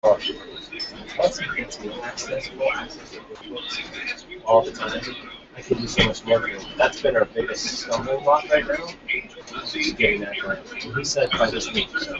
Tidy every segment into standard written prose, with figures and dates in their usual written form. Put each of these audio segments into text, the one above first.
Plus, you get to full access to books all the time. I could do so much more. That's been our biggest stumbling block right now. Is getting that right. And he said by this week. So.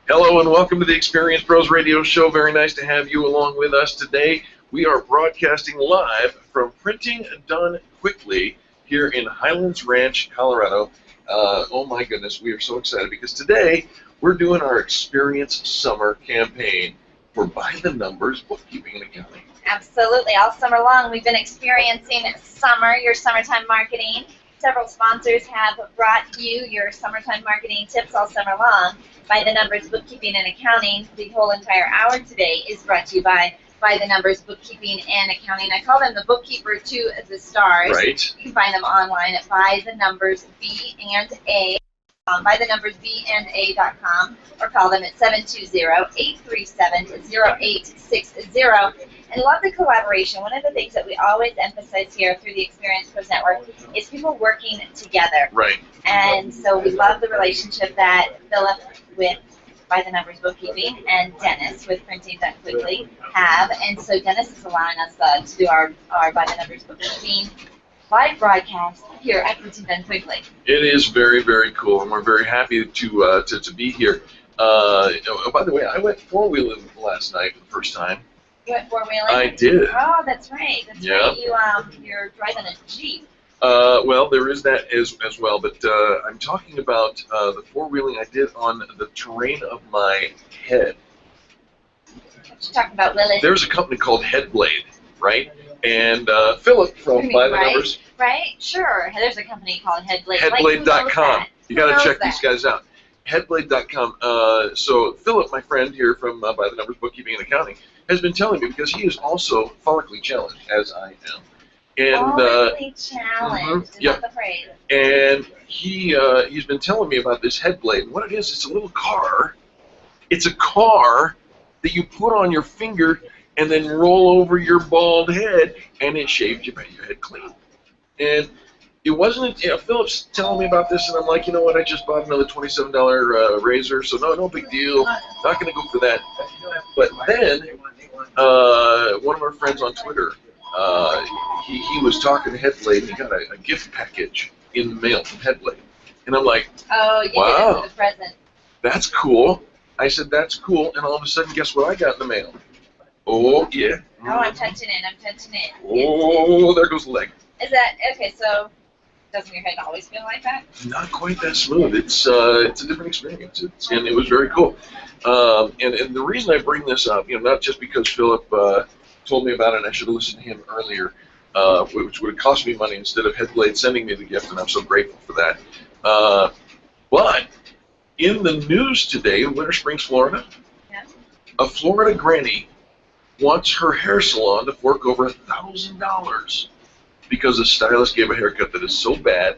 Hello and welcome to the Experience Pros Radio Show. Very nice to have you along with us today. We are broadcasting live from Printing Done Quickly here in Highlands Ranch, Colorado. Oh my goodness, we are so excited because today we're doing our Experience Summer campaign for By the Numbers Bookkeeping and Accounting. Absolutely. All summer long we've been experiencing summer, your summertime marketing. Several sponsors have brought you your summertime marketing tips all summer long. By the Numbers Bookkeeping and Accounting. The whole entire hour today is brought to you by the Numbers Bookkeeping and Accounting. I call them the bookkeeper to the stars. Right. You can find them online at By the Numbers B and A. ByTheNumbersBandA.com or call them at 720-837-0860. And love the collaboration. One of the things that we always emphasize here through the Experience Pros Network is people working together. Right. And so we love the relationship that Philip with By the Numbers Bookkeeping and Dennis with Printing Done Quickly have. And so Dennis is allowing us to do our By the Numbers Bookkeeping live broadcast here at Printing Done Quickly. It is very, very cool, and we're very happy to be here. By the way, I went four-wheeling last night for the first time. You went four-wheeling? I did. Oh, that's right. That's Yeah. right. You're driving a Jeep. Well, there is that as well, but I'm talking about the four-wheeling I did on the terrain of my head. What you talking about, Willie? There's a company called Headblade, right? And Philip from By the Numbers. Right, sure. There's a company called Headblade. Headblade.com. You got to check that? these guys out. Headblade.com. So Philip, my friend here from By the Numbers Bookkeeping and Accounting, has been telling me because he is also follically challenged, as I am. And challenged. Yeah. Not the phrase. And he's been telling me about this Headblade. And what it is, it's a little car. It's a car that you put on your finger and then roll over your bald head, and it shaves your head clean. And it wasn't. Philip's telling me about this, and I'm like, you know what? I just bought another $27 razor, so no big deal. Not going to go for that. But then one of our friends on Twitter, he was talking to Headblade, and he got a gift package in the mail from Headblade, and I'm like, oh, you wow, did it for the present. That's cool. I said that's cool, and all of a sudden, guess what I got in the mail? Oh yeah. Oh, I'm touching it. Oh, there goes the leg. Is that okay? So, doesn't your head always feel like that? Not quite that smooth. It's a different experience, and it was very cool. And the reason I bring this up, not just because Philip told me about it, and I should have listened to him earlier, which would have cost me money instead of Headblade sending me the gift, and I'm so grateful for that. But in the news today, in Winter Springs, Florida, Yeah. a Florida granny wants her hair salon to fork over $1,000 because a stylist gave a haircut that is so bad,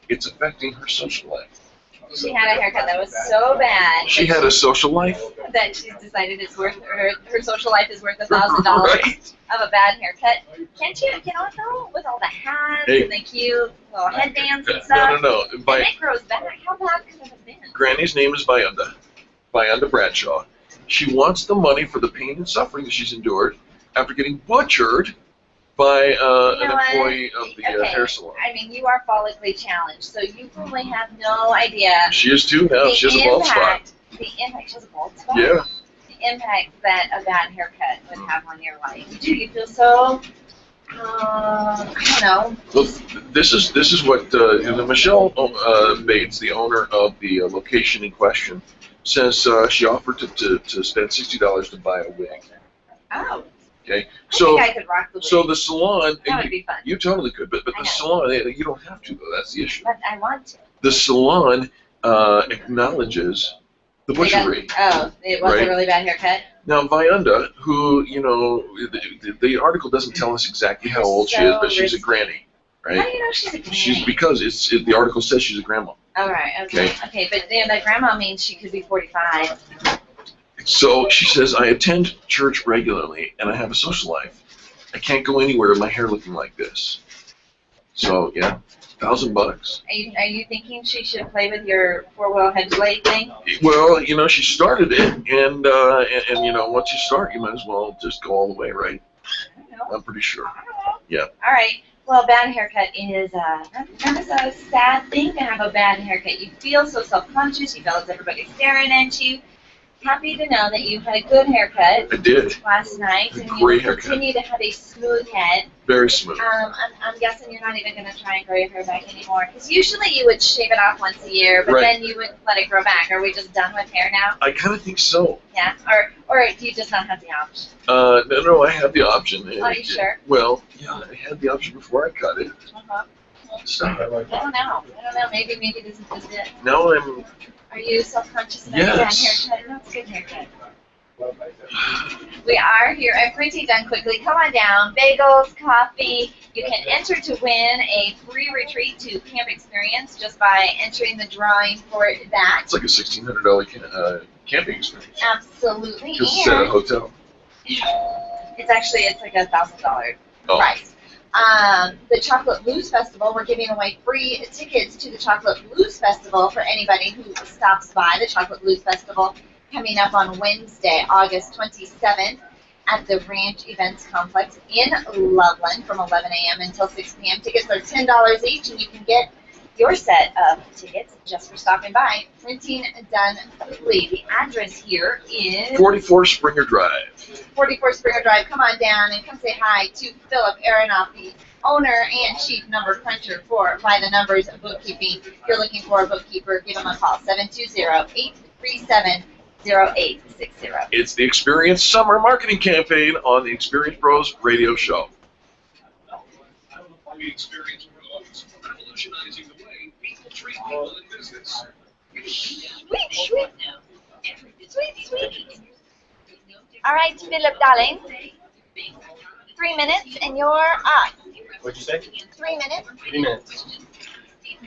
it's affecting her social life. She had a haircut that was so bad. She had a social life. That she's decided it's worth her social life is worth $1,000 Right. of a bad haircut. Can't you? Though, with all the hats and the cute little headbands and stuff. No. And it grows back. How bad could it have been? Granny's name is Vianda Bradshaw. She wants the money for the pain and suffering that she's endured after getting butchered by an employee of the hair salon. I mean, you are follically challenged, so you probably have no idea. She is too now. She has a bald spot. The impact. She has a bald spot? Yeah. The impact that a bad haircut would have on your life. Do you feel so? I don't know. Well, this is what Michelle Bates, the owner of the location in question, says she offered to spend $60 to buy a wig. Oh. Okay, I think I could rock the wig. so the salon, That would be fun. you totally could, but the salon, you don't have to though. That's the issue. But I want to. The salon acknowledges the butchery. It was a really bad haircut. Now Vianda, who the article doesn't tell us exactly how old she is, but she's a granny, right? How do you know she's a granny? Because the article says she's a grandma. All right. Okay. But that grandma means she could be 45. So she says, I attend church regularly and I have a social life. I can't go anywhere with my hair looking like this. So yeah, $1,000. Are you thinking she should play with your four-wheel head blade thing? Well, you know, she started it, and you know, once you start, you might as well just go all the way, right? I'm pretty sure. Yeah. All right. Well, bad haircut is kind of a sad thing to have a bad haircut. You feel so self-conscious. You feel as everybody's staring at you. Happy to know that you had a good haircut I did. last night, and you Great will haircut. continue to have a smooth head. Very smooth. I'm guessing you're not even going to try and grow your hair back anymore, because usually you would shave it off once a year, but Right. then you would let it grow back. Are we just done with hair now? I kind of think so. Yeah. Or do you just not have the option? No, I have the option. Are you sure? Well, yeah, I had the option before I cut it. Uh-huh. Stop. I don't know. Maybe this is just it. Now I'm. Are you self-conscious about your bad Yes. haircut? No, it's a good haircut. We are here at Pretty Done Quickly. Come on down. Bagels, coffee. You can enter to win a free retreat to Camp Experience just by entering the drawing for that. It's like a $1,600 camping experience. Absolutely. Because it's at a hotel. It's like $1,000 Oh. price. The Chocolate Blues Festival, we're giving away free tickets to the Chocolate Blues Festival for anybody who stops by the Chocolate Blues Festival coming up on Wednesday, August 27th at the Ranch Events Complex in Loveland from 11 a.m. until 6 p.m. Tickets are $10 each, and you can get your set of tickets just for stopping by. Printing Done Quickly. The address here is 44 Springer Drive. 44 Springer Drive. Come on down and come say hi to Philip Aronoff, the owner and chief number cruncher for By the Numbers Bookkeeping. If you're looking for a bookkeeper, give them a call, 720-837-0860. It's the Experience Summer Marketing Campaign on the Experience Pros Radio Show. The Experience Pros, revolutionizing the way people treat people in business. Sweet. All right, Philip, darling. 3 minutes and you're up. What'd you say? 3 minutes 3 minutes.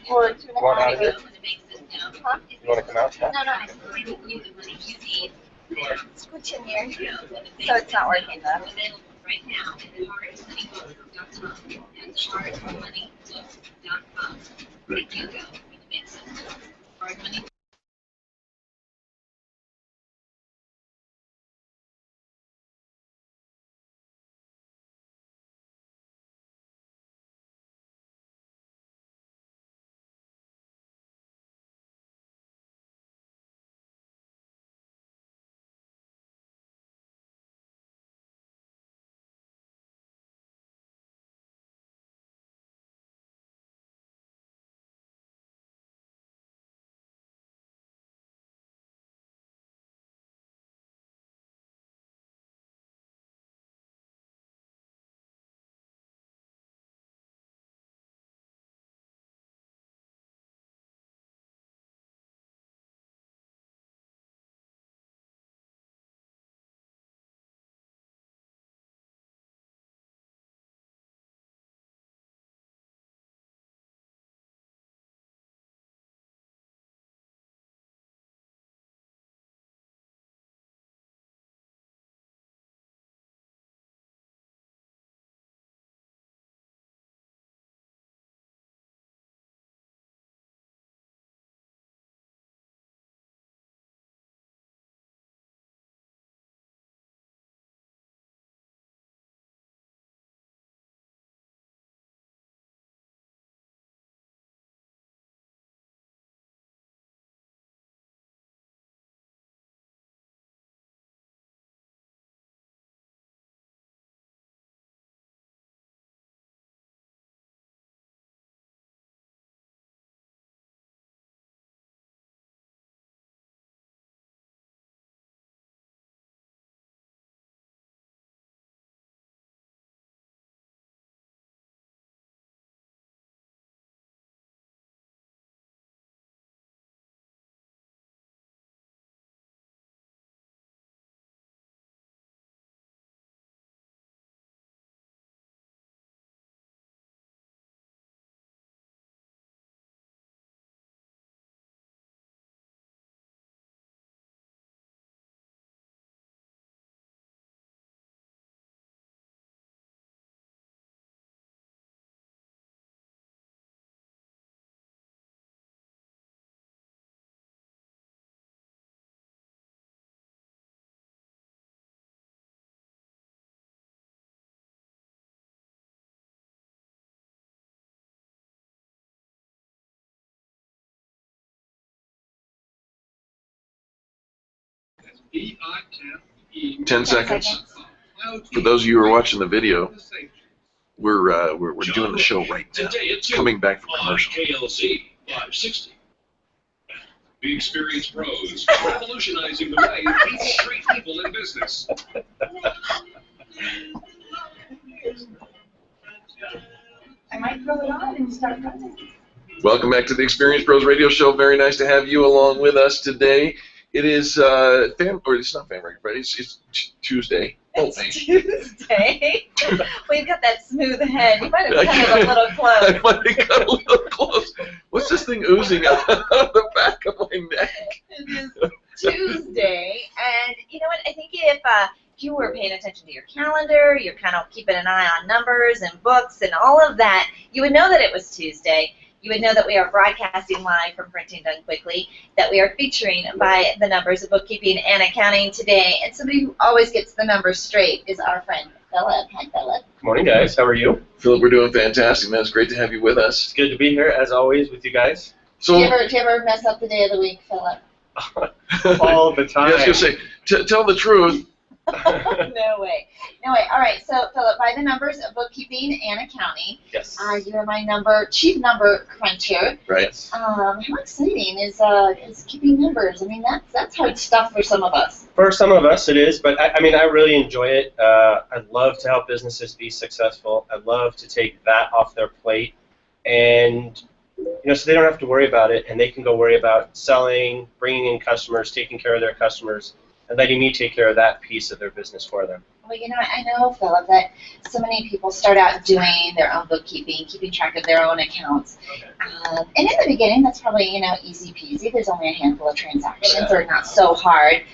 or 2 and a Want half. out of here? Huh? You want to come out? No. Scooch in here. So it's not working though. E-I-F-E. 10 seconds. For those of you who are watching the video, we're doing the show right now. Today at 2 Coming back from on commercial. KLZ 560. The Experienced Pros, revolutionizing the way people treat people in business. I might throw it on and start running. Welcome back to the Experience Pros Radio Show. Very nice to have you along with us today. It is it's not Fan Breaking Friday. It's Tuesday. It's Tuesday. We've got that smooth head. You might have cut it a little close. I might have cut a little close. What's this thing oozing out of the back of my neck? It is Tuesday, and you know what? I think if you were paying attention to your calendar, you're kind of keeping an eye on numbers and books and all of that, you would know that it was Tuesday. You would know that we are broadcasting live from Printing Done Quickly, that we are featuring by the numbers of bookkeeping and accounting today, and somebody who always gets the numbers straight is our friend Philip. Hi, Philip. Good morning, guys. How are you? Philip, we're doing fantastic, man. It's great to have you with us. It's good to be here, as always, with you guys. So, Do you ever mess up the day of the week, Philip? All the time. Yeah, I was going to say, tell the truth. No way. No way. All right, so Philip, by the numbers of bookkeeping and accounting, Yes. you're my chief number cruncher. Right. How exciting is keeping numbers? I mean, that's hard stuff for some of us. For some of us, it is, but I mean, I really enjoy it. I love to help businesses be successful. I love to take that off their plate, and so they don't have to worry about it, and they can go worry about selling, bringing in customers, taking care of their customers, and letting me take care of that piece of their business for them. Well, I know, Philip, that so many people start out doing their own bookkeeping, keeping track of their own accounts. Okay. And in the beginning, that's probably, easy peasy. There's only a handful of transactions, or not so hard.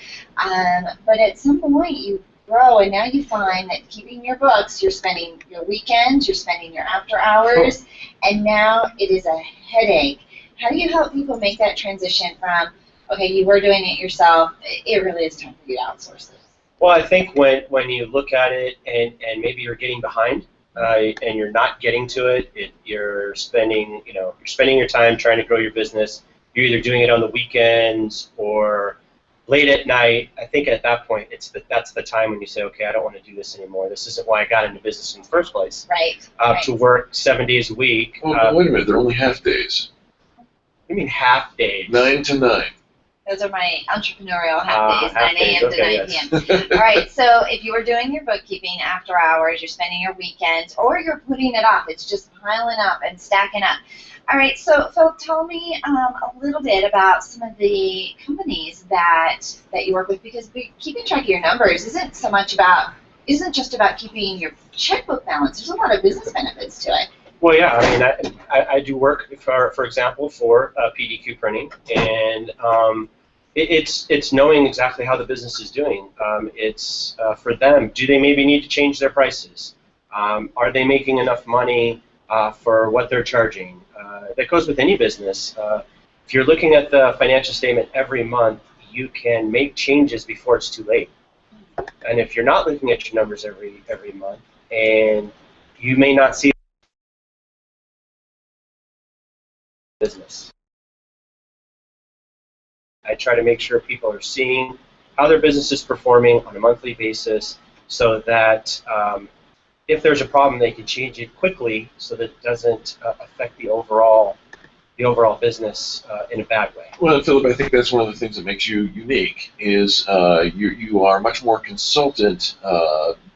But at some point, you grow, and now you find that keeping your books, you're spending your weekends, you're spending your after hours, and now it is a headache. How do you help people make that transition from, okay, you were doing it yourself, it really is time for you to outsource this? Well, I think when you look at it and maybe you're getting behind and you're not getting to it, you're spending your time trying to grow your business. You're either doing it on the weekends or late at night. I think at that point that's the time when you say, okay, I don't want to do this anymore. This isn't why I got into business in the first place. Right. To work 7 days a week. Well, wait a minute. They're only half days. You mean half days? 9 to 9. Those are my entrepreneurial half days, 9 days, a.m. to okay, 9 yes. p.m. All right, so if you were doing your bookkeeping after hours, you're spending your weekends, or you're putting it off, it's just piling up and stacking up. All right, so Phil, tell me a little bit about some of the companies that you work with, because keeping track of your numbers isn't just about keeping your checkbook balance. There's a lot of business benefits to it. Well, yeah, I mean, I do work, for example, for PDQ Printing, and it's knowing exactly how the business is doing. It's for them, do they maybe need to change their prices? Are they making enough money for what they're charging? That goes with any business. If you're looking at the financial statement every month, you can make changes before it's too late. And if you're not looking at your numbers every month, and you may not see business. I try to make sure people are seeing how their business is performing on a monthly basis, so that if there's a problem, they can change it quickly, so that it doesn't affect the overall business in a bad way. Well, Philip, I think that's one of the things that makes you unique. Is you are much more consultant,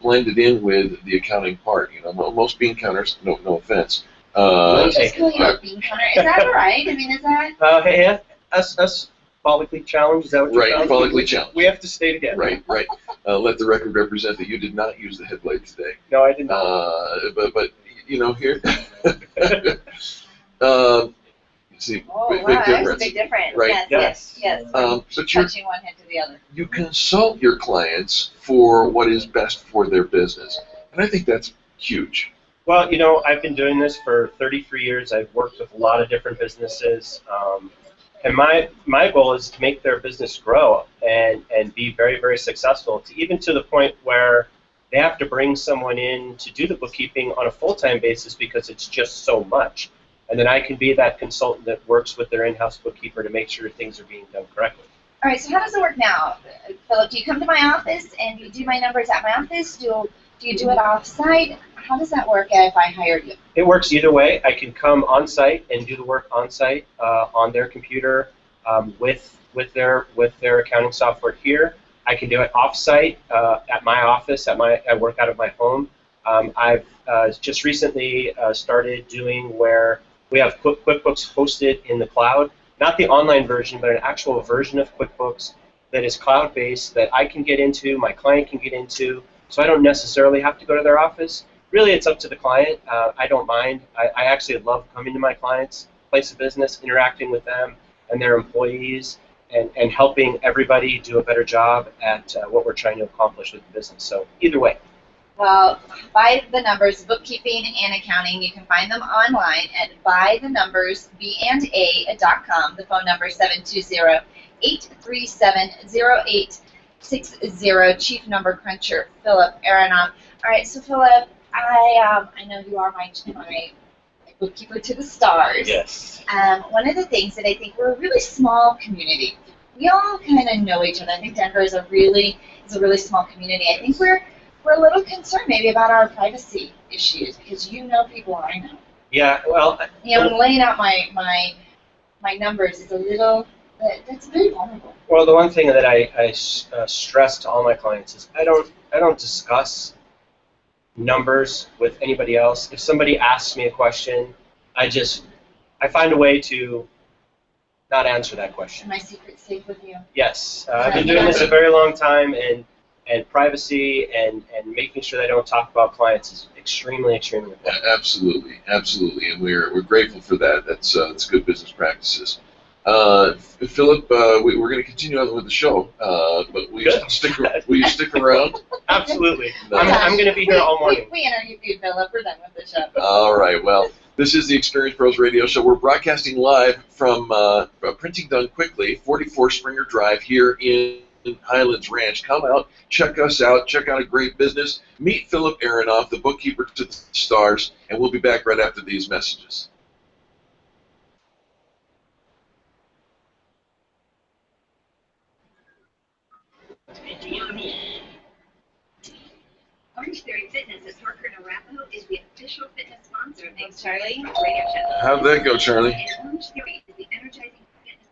blended in with the accounting part. Most bean counters, no offense. Just call you a bean counter. Is that right? I mean, is that? Hey, us follically challenged, is that what you're Right, follically challenged. We have to stay together. Right. Let the record represent that you did not use the head blade today. No, I did not. But here. See, Oh, big wow, that's a difference. big difference. Right. Yes. But Touching one head to the other. you consult your clients for what is best for their business, and I think that's huge. Well, I've been doing this for 33 years. I've worked with a lot of different businesses, and my goal is to make their business grow and be very, very successful, even to the point where they have to bring someone in to do the bookkeeping on a full-time basis because it's just so much. And then I can be that consultant that works with their in-house bookkeeper to make sure things are being done correctly. All right, so how does it work now? Philip, do you come to my office and you do my numbers at my office? Do you do it off-site? How does that work if I hire you? It works either way. I can come on site and do the work on site on their computer with their accounting software here. I can do it off site at my office. I work out of my home. I've just recently started doing where we have QuickBooks hosted in the cloud, not the online version, but an actual version of QuickBooks that is cloud-based that I can get into, my client can get into, so I don't necessarily have to go to their office. Really, it's up to the client. I don't mind. I actually love coming to my clients' place of business, interacting with them and their employees, and helping everybody do a better job at what we're trying to accomplish with the business. So either way. Well, By the Numbers Bookkeeping and Accounting, you can find them online at bythenumbersbanda.com. The phone number is 720-837-0860. Chief Number Cruncher, Philip Aronoff. All right, so Philip, I know you are my bookkeeper to the stars. Yes. One of the things that I think we're a really small community. We all kind of know each other. I think Denver is a really small community. I think we're a little concerned maybe about our privacy issues because you know people I know. Yeah, well. Laying out my numbers is a little. That's very vulnerable. Well, the one thing that I stress to all my clients is I don't discuss numbers with anybody else. If somebody asks me a question, I find a way to not answer that question. My secret's safe with you. Yes, I've been doing this a very long time, and privacy and making sure that I don't talk about clients is extremely important. Absolutely, and we're grateful for that. That's good business practices. Philip, we're going to continue on with the show, but will you stick around? Absolutely. I'm going to be here all morning. We interviewed Philip. We're done with the show. All right. Well, this is the Experience Pros Radio Show. We're broadcasting live from Printing Done Quickly, 44 Springer Drive here in Highlands Ranch. Come out, check us out, check out a great business. Meet Philip Aronoff, the bookkeeper to the stars, and we'll be back right after these messages. Orangetheory Fitness at Parker and Arapahoe is the official fitness sponsor of the Charlie? Radio Show. How'd that go, Charlie? And Orangetheory is the energizing fitness.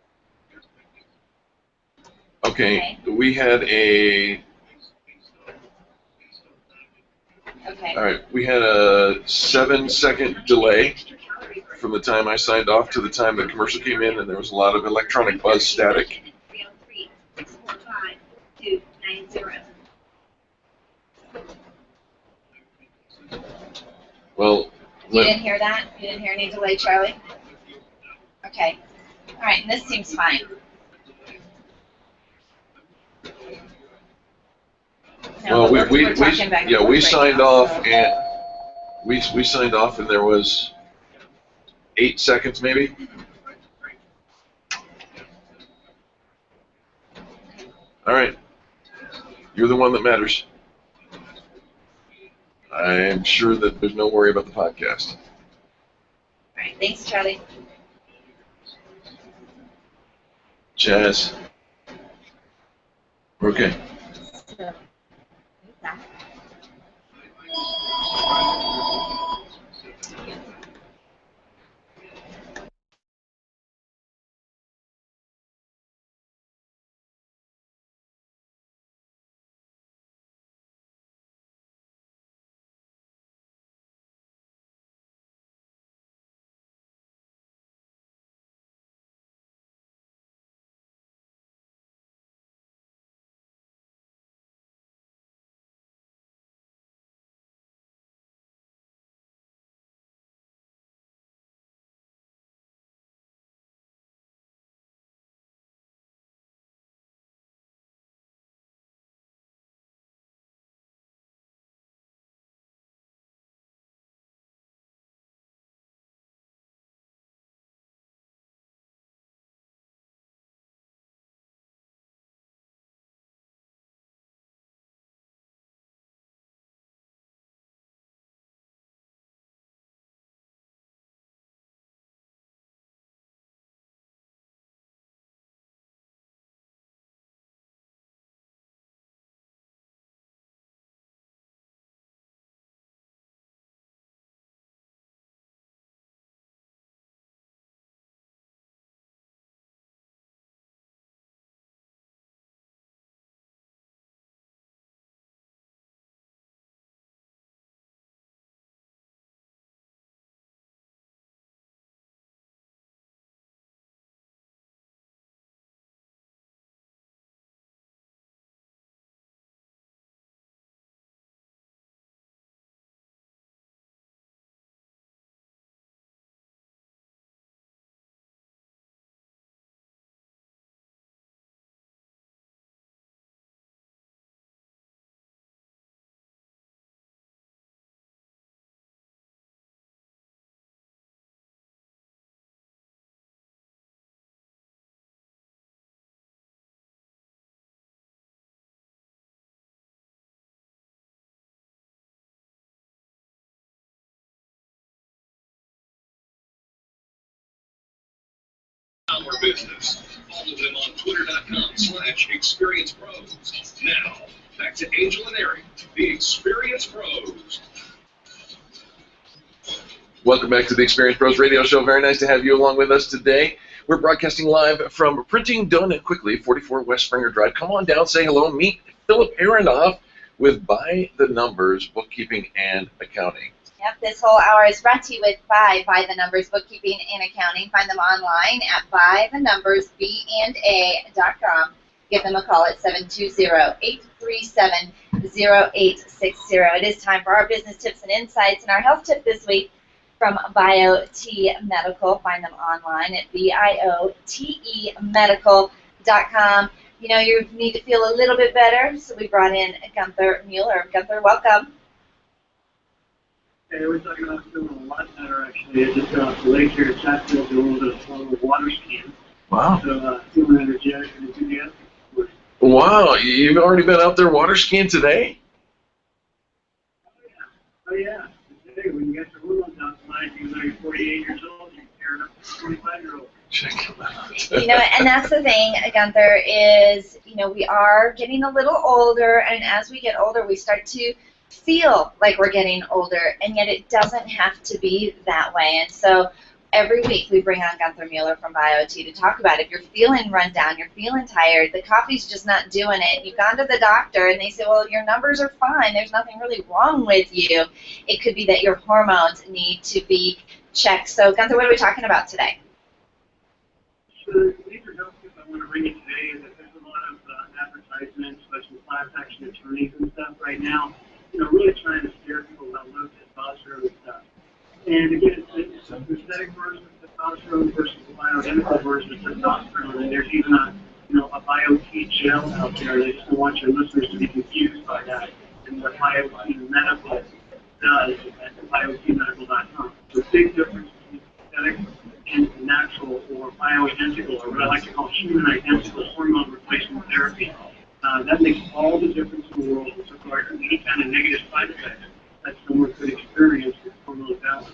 Okay, we had a. Okay. All right, we had a 7-second delay from the time I signed off to the time the commercial came in, and there was a lot of electronic buzz static. 303-645-4290. Well, You didn't hear that? You didn't hear any delay, Charlie? Okay. All right, and this seems fine. No, well, we're talking back and forth we right signed now, off, so- and we signed off, and there was 8 seconds maybe. All right, you're the one that matters. I am sure that there's no worry about the podcast. All right, thanks, Charlie. Jazz. We're okay. So, your business. Follow them on twitter.com/ExperiencePros. Now, back to Angel and Eric, the Experience Pros. Welcome back to the Experience Pros Radio Show. Very nice to have you along with us today. We're broadcasting live from Printing Done and Quickly, 44 West Springer Drive. Come on down, say hello, meet Philip Aronoff with By the Numbers Bookkeeping and Accounting. Yep, this whole hour is brought to you with By the Numbers Bookkeeping and Accounting. Find them online at bythenumbersbanda.com. Give them a call at 720-837-0860. It is time for our business tips and insights, and our health tip this week from BioT Medical. Find them online at BioTEmedical.com. You know, you need to feel a little bit better, so we brought in Gunther Mueller. Gunther, welcome. Hey, we're talking about feeling a lot better, actually. I just got off the lake here at Chatfield doing a little bit of water skiing. Wow. So, feeling energetic and enthusiastic. Wow, you've already been out there water skiing today? Oh, yeah. Today, when you get your hormones outside, even though you're 48 years old, you're tearing up a 25-year-old. Check them out. You know, and that's the thing, Gunther, is, you know, we are getting a little older, and as we get older, we start to feel like we're getting older, and yet it doesn't have to be that way. And so every week we bring on Gunther Mueller from BioT to talk about if you're feeling run down, you're feeling tired, the coffee's just not doing it, you've gone to the doctor and they say, well, your numbers are fine, there's nothing really wrong with you. It could be that your hormones need to be checked. So, Gunther, what are we talking about today? So, the major health tip I want to bring in today is that there's a lot of advertisements, especially class action attorneys and stuff right now, you know, really trying to scare people about low testosterone and stuff. And again, it's a synthetic version of testosterone versus a bioidentical version of testosterone. And there's even a BioT gel out there. They just don't want your listeners to be confused by that. And what BioT Medical does at biotmedical.com. So a big difference between synthetic and natural or bioidentical, or what I like to call human identical hormone replacement therapy. That makes all the difference in the world with regard to any kind of negative side effects that someone could experience with hormonal balance.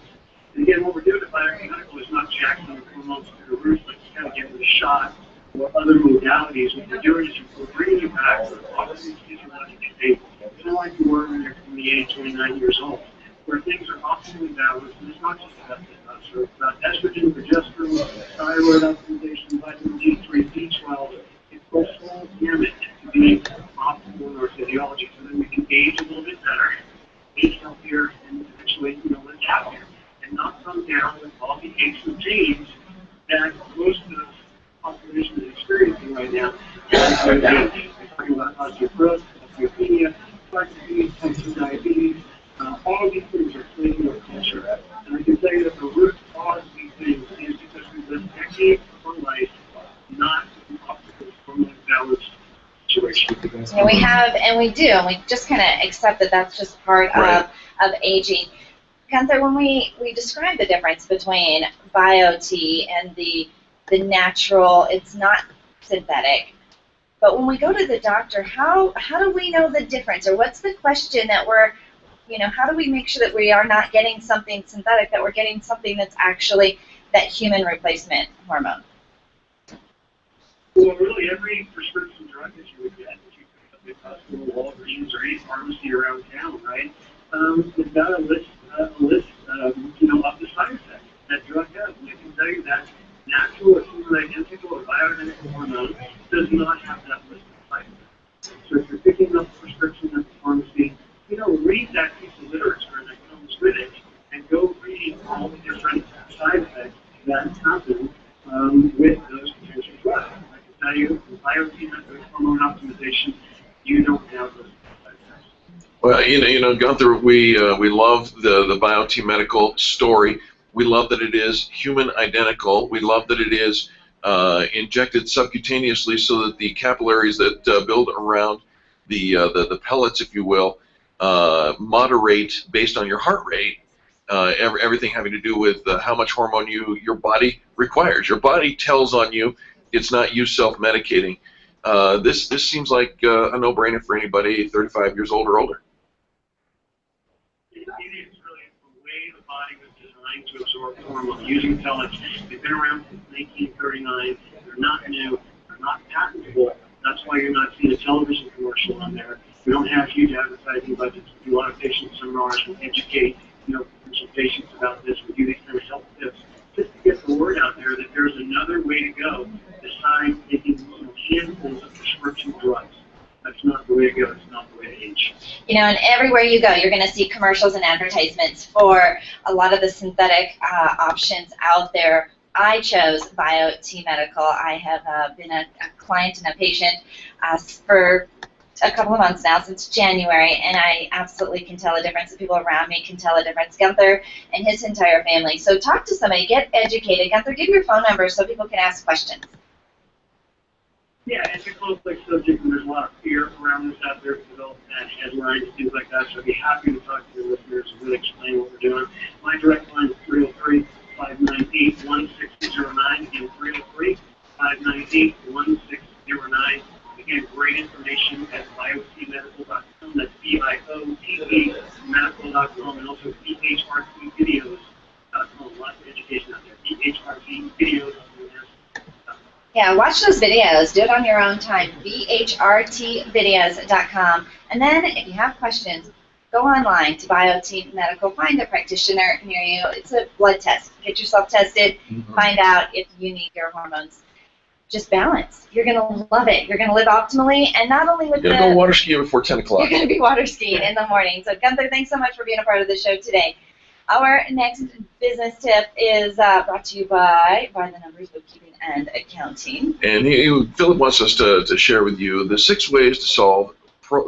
And again, what we're doing at BioT Medical is not jacking the hormones to the roof, but just kind of getting the shot or other modalities. What we're doing is we're bringing you back to the physiological state, kind of like you were when you're 28, 29 years old, where things are optimally balanced, and it's not just about testosterone, it's about estrogen, progesterone, thyroid optimization, vitamin D3, B12. It's the whole gamut to be optimal in our physiology, so that we can age a little bit better, age healthier, and eventually, live happier, and not come down with all the aches and pains that most of the population is experiencing right now. We're talking about osteoporosis, osteopenia, heart disease, type 2 diabetes. All of these things are plaguing our culture. And I can tell you that the root cause of these things is because we live decades of our life not in optimal hormone balance situation. And we have, and we do, and we just kind of accept that that's just part of aging. Gunther, when we describe the difference between BioT and the natural, it's not synthetic, but when we go to the doctor, how do we know the difference, or what's the question that we're, how do we make sure that we are not getting something synthetic, that we're getting something that's actually that human replacement hormone? Well, really, every prescription drug that you would get, that you pick up at Costco, Walgreens, or any pharmacy around town, right? They've got a list of the side effects that drug has. And I can tell you that natural or human identical or bioidentical hormone does not have that list of side effects. So if you're picking up a prescription at the pharmacy, read that piece of literature that comes with it, and go read all the different side effects that happen with those potential drugs. I can tell you, with BioT Medical hormone optimization, you don't have those side effects. Well, Gunther, we love the BioT Medical story. We love that it is human identical. We love that it is injected subcutaneously, so that the capillaries that build around the pellets, if you will, moderate based on your heart rate. Everything having to do with how much hormone your body requires. Your body tells on you. It's not you self-medicating. This seems like a no-brainer for anybody 35 years old or older. It's really a way the body was designed to absorb hormones using pellets. They've been around since 1939. They're not new. They're not patentable. That's why you're not seeing a television commercial on there. We don't have huge advertising budgets. We do a lot of patient seminars and educate, potential patients about this. We do these kind of health tips just to get the word out there that there's another way to go besides taking handfuls of prescription drugs. That's not the way to go. It's not the way to age. And everywhere you go, you're going to see commercials and advertisements for a lot of the synthetic options out there. I chose BioT Medical. I have been a client and a patient for a couple of months now, since January, and I absolutely can tell a difference. The people around me can tell a difference. Gunther and his entire family. So talk to somebody, get educated. Gunther, give your phone number so people can ask questions. Yeah, it's a complex subject, and there's a lot of fear around this out there because all bad headlines and things like that. So I'd be happy to talk to your listeners and really explain what we're doing. My direct line is 303-598-1609. Again, 303-598-1609. Again, great information at biotmedical.com. That's BIOTE medical.com, and also BHRTvideos.com. Lots of education out there. BHRTvideos. Yeah, watch those videos. Do it on your own time. BHRTvideos.com. And then if you have questions, go online to BioT Medical. Find a practitioner near you. It's a blood test. Get yourself tested. Find out if you need your hormones. Just balance. You're going to love it. You're going to live optimally, and not only with You're going to go water skiing before 10 o'clock. You're going to be water skiing in the morning. So, Gunther, thanks so much for being a part of the show today. Our next business tip is brought to you by the Numbers, Bookkeeping, and Accounting. And Philip wants us to share with you the 6 ways to solve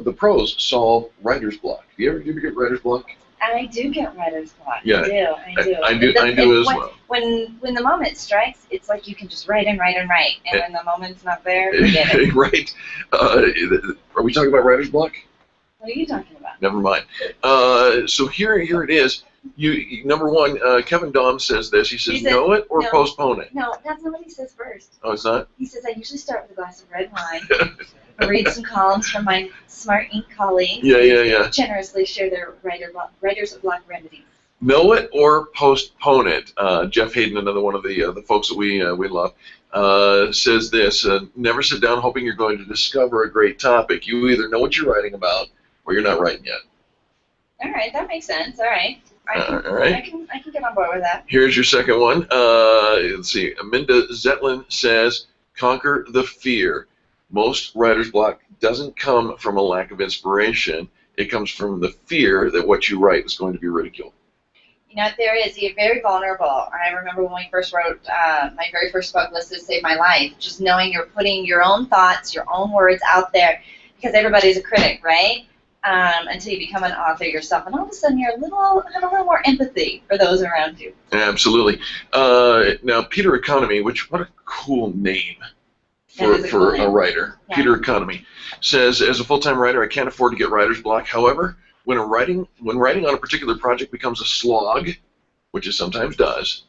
the pros solve writer's block. Do you ever get writer's block? I do get writer's block. Yeah, I do. I do as well. When the moment strikes, it's like you can just write and write and write. And when the moment's not there, forget it. Right. Are we talking about writer's block? What are you talking about? Never mind. So here it is. Number one, Kevin Dom says this. He says, know it or postpone it. No, that's not what he says first. Oh, it's not? He says, I usually start with a glass of red wine. I read some columns from my smart ink colleagues. Yeah. Generously share their writer's block remedies. Know it or postpone it. Jeff Hayden, another one of the folks that we love, says this: never sit down hoping you're going to discover a great topic. You either know what you're writing about or you're not writing yet. All right, that makes sense. All right. All right. I can get on board with that. Here's your second one. Let's see. Aminda Zetlin says, conquer the fear. Most writer's block doesn't come from a lack of inspiration. It comes from the fear that what you write is going to be ridiculed. There is. You're very vulnerable. I remember when we first wrote my very first book, Let's Just Save My Life, just knowing you're putting your own thoughts, your own words out there, because everybody's a critic, right? Until you become an author yourself, and all of a sudden you have a little more empathy for those around you. Absolutely. Now, Peter Economy, what a cool name for a writer. Yeah. Peter Economy says, as a full-time writer, I can't afford to get writer's block. However, when writing on a particular project becomes a slog, which it sometimes does.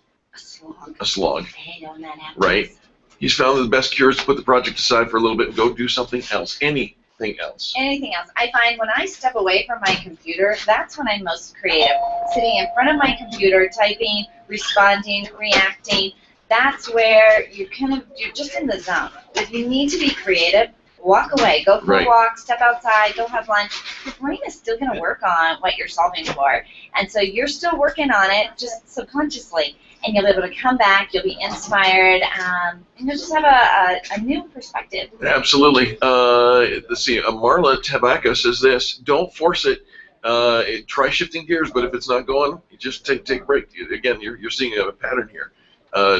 A slog. I hate when that happens. Right. He's found that the best cure is to put the project aside for a little bit and go do something else. Anything else. I find when I step away from my computer, that's when I'm most creative. Sitting in front of my computer, typing, responding, reacting, that's where you're just in the zone. If you need to be creative, walk away, go for a walk, step outside, go have lunch. Your brain is still going to work on what you're solving for. And so you're still working on it just subconsciously. And you'll be able to come back, you'll be inspired, and you'll just have a new perspective. Absolutely. Let's see, Marla Tabaka says this: don't force it. Try shifting gears, but if it's not going, you just take a break. Again, you're seeing a pattern here.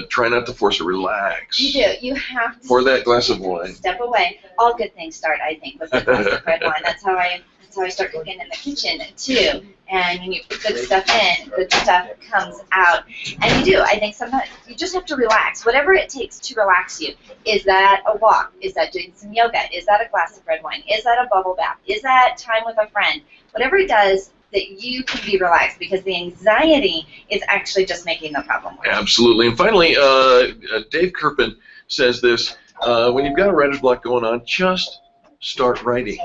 Try not to force it. Relax. You do. You have to. Pour that glass of wine. Step away. All good things start, I think, with a glass of red wine. That's how I start cooking in the kitchen too. And when you put good stuff in, good stuff comes out. And you do. I think sometimes you just have to relax. Whatever it takes to relax you. Is that a walk? Is that doing some yoga? Is that a glass of red wine? Is that a bubble bath? Is that time with a friend? Whatever it does that you can be relaxed, because the anxiety is actually just making the problem worse. Absolutely. And finally, Dave Kirpin says this: when you've got a writer's block going on, just start writing.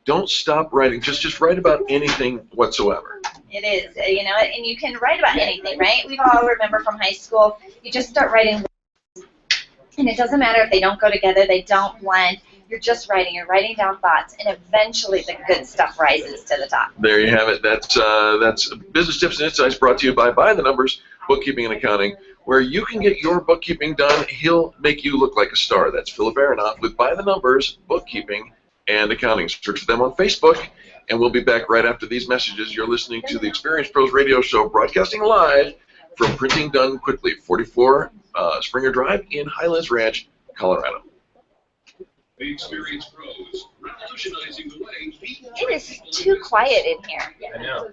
Don't stop writing. Just write about anything whatsoever. It is, you know, and you can write about anything, right? We all remember from high school, you just start writing, and it doesn't matter if they don't go together, they don't blend. You're just writing. You're writing down thoughts, and eventually the good stuff rises to the top. There you have it. That's Business Tips and Insights brought to you by the Numbers, Bookkeeping and Accounting, where you can get your bookkeeping done. He'll make you look like a star. That's Philip Aronoff with By the Numbers, Bookkeeping and Accounting. Search for them on Facebook, and we'll be back right after these messages. You're listening to the Experience Pros Radio Show, broadcasting live from Printing Done Quickly, 44 Springer Drive in Highlands Ranch, Colorado. The Experience Pros, revolutionizing the way people It is too quiet in here. I know.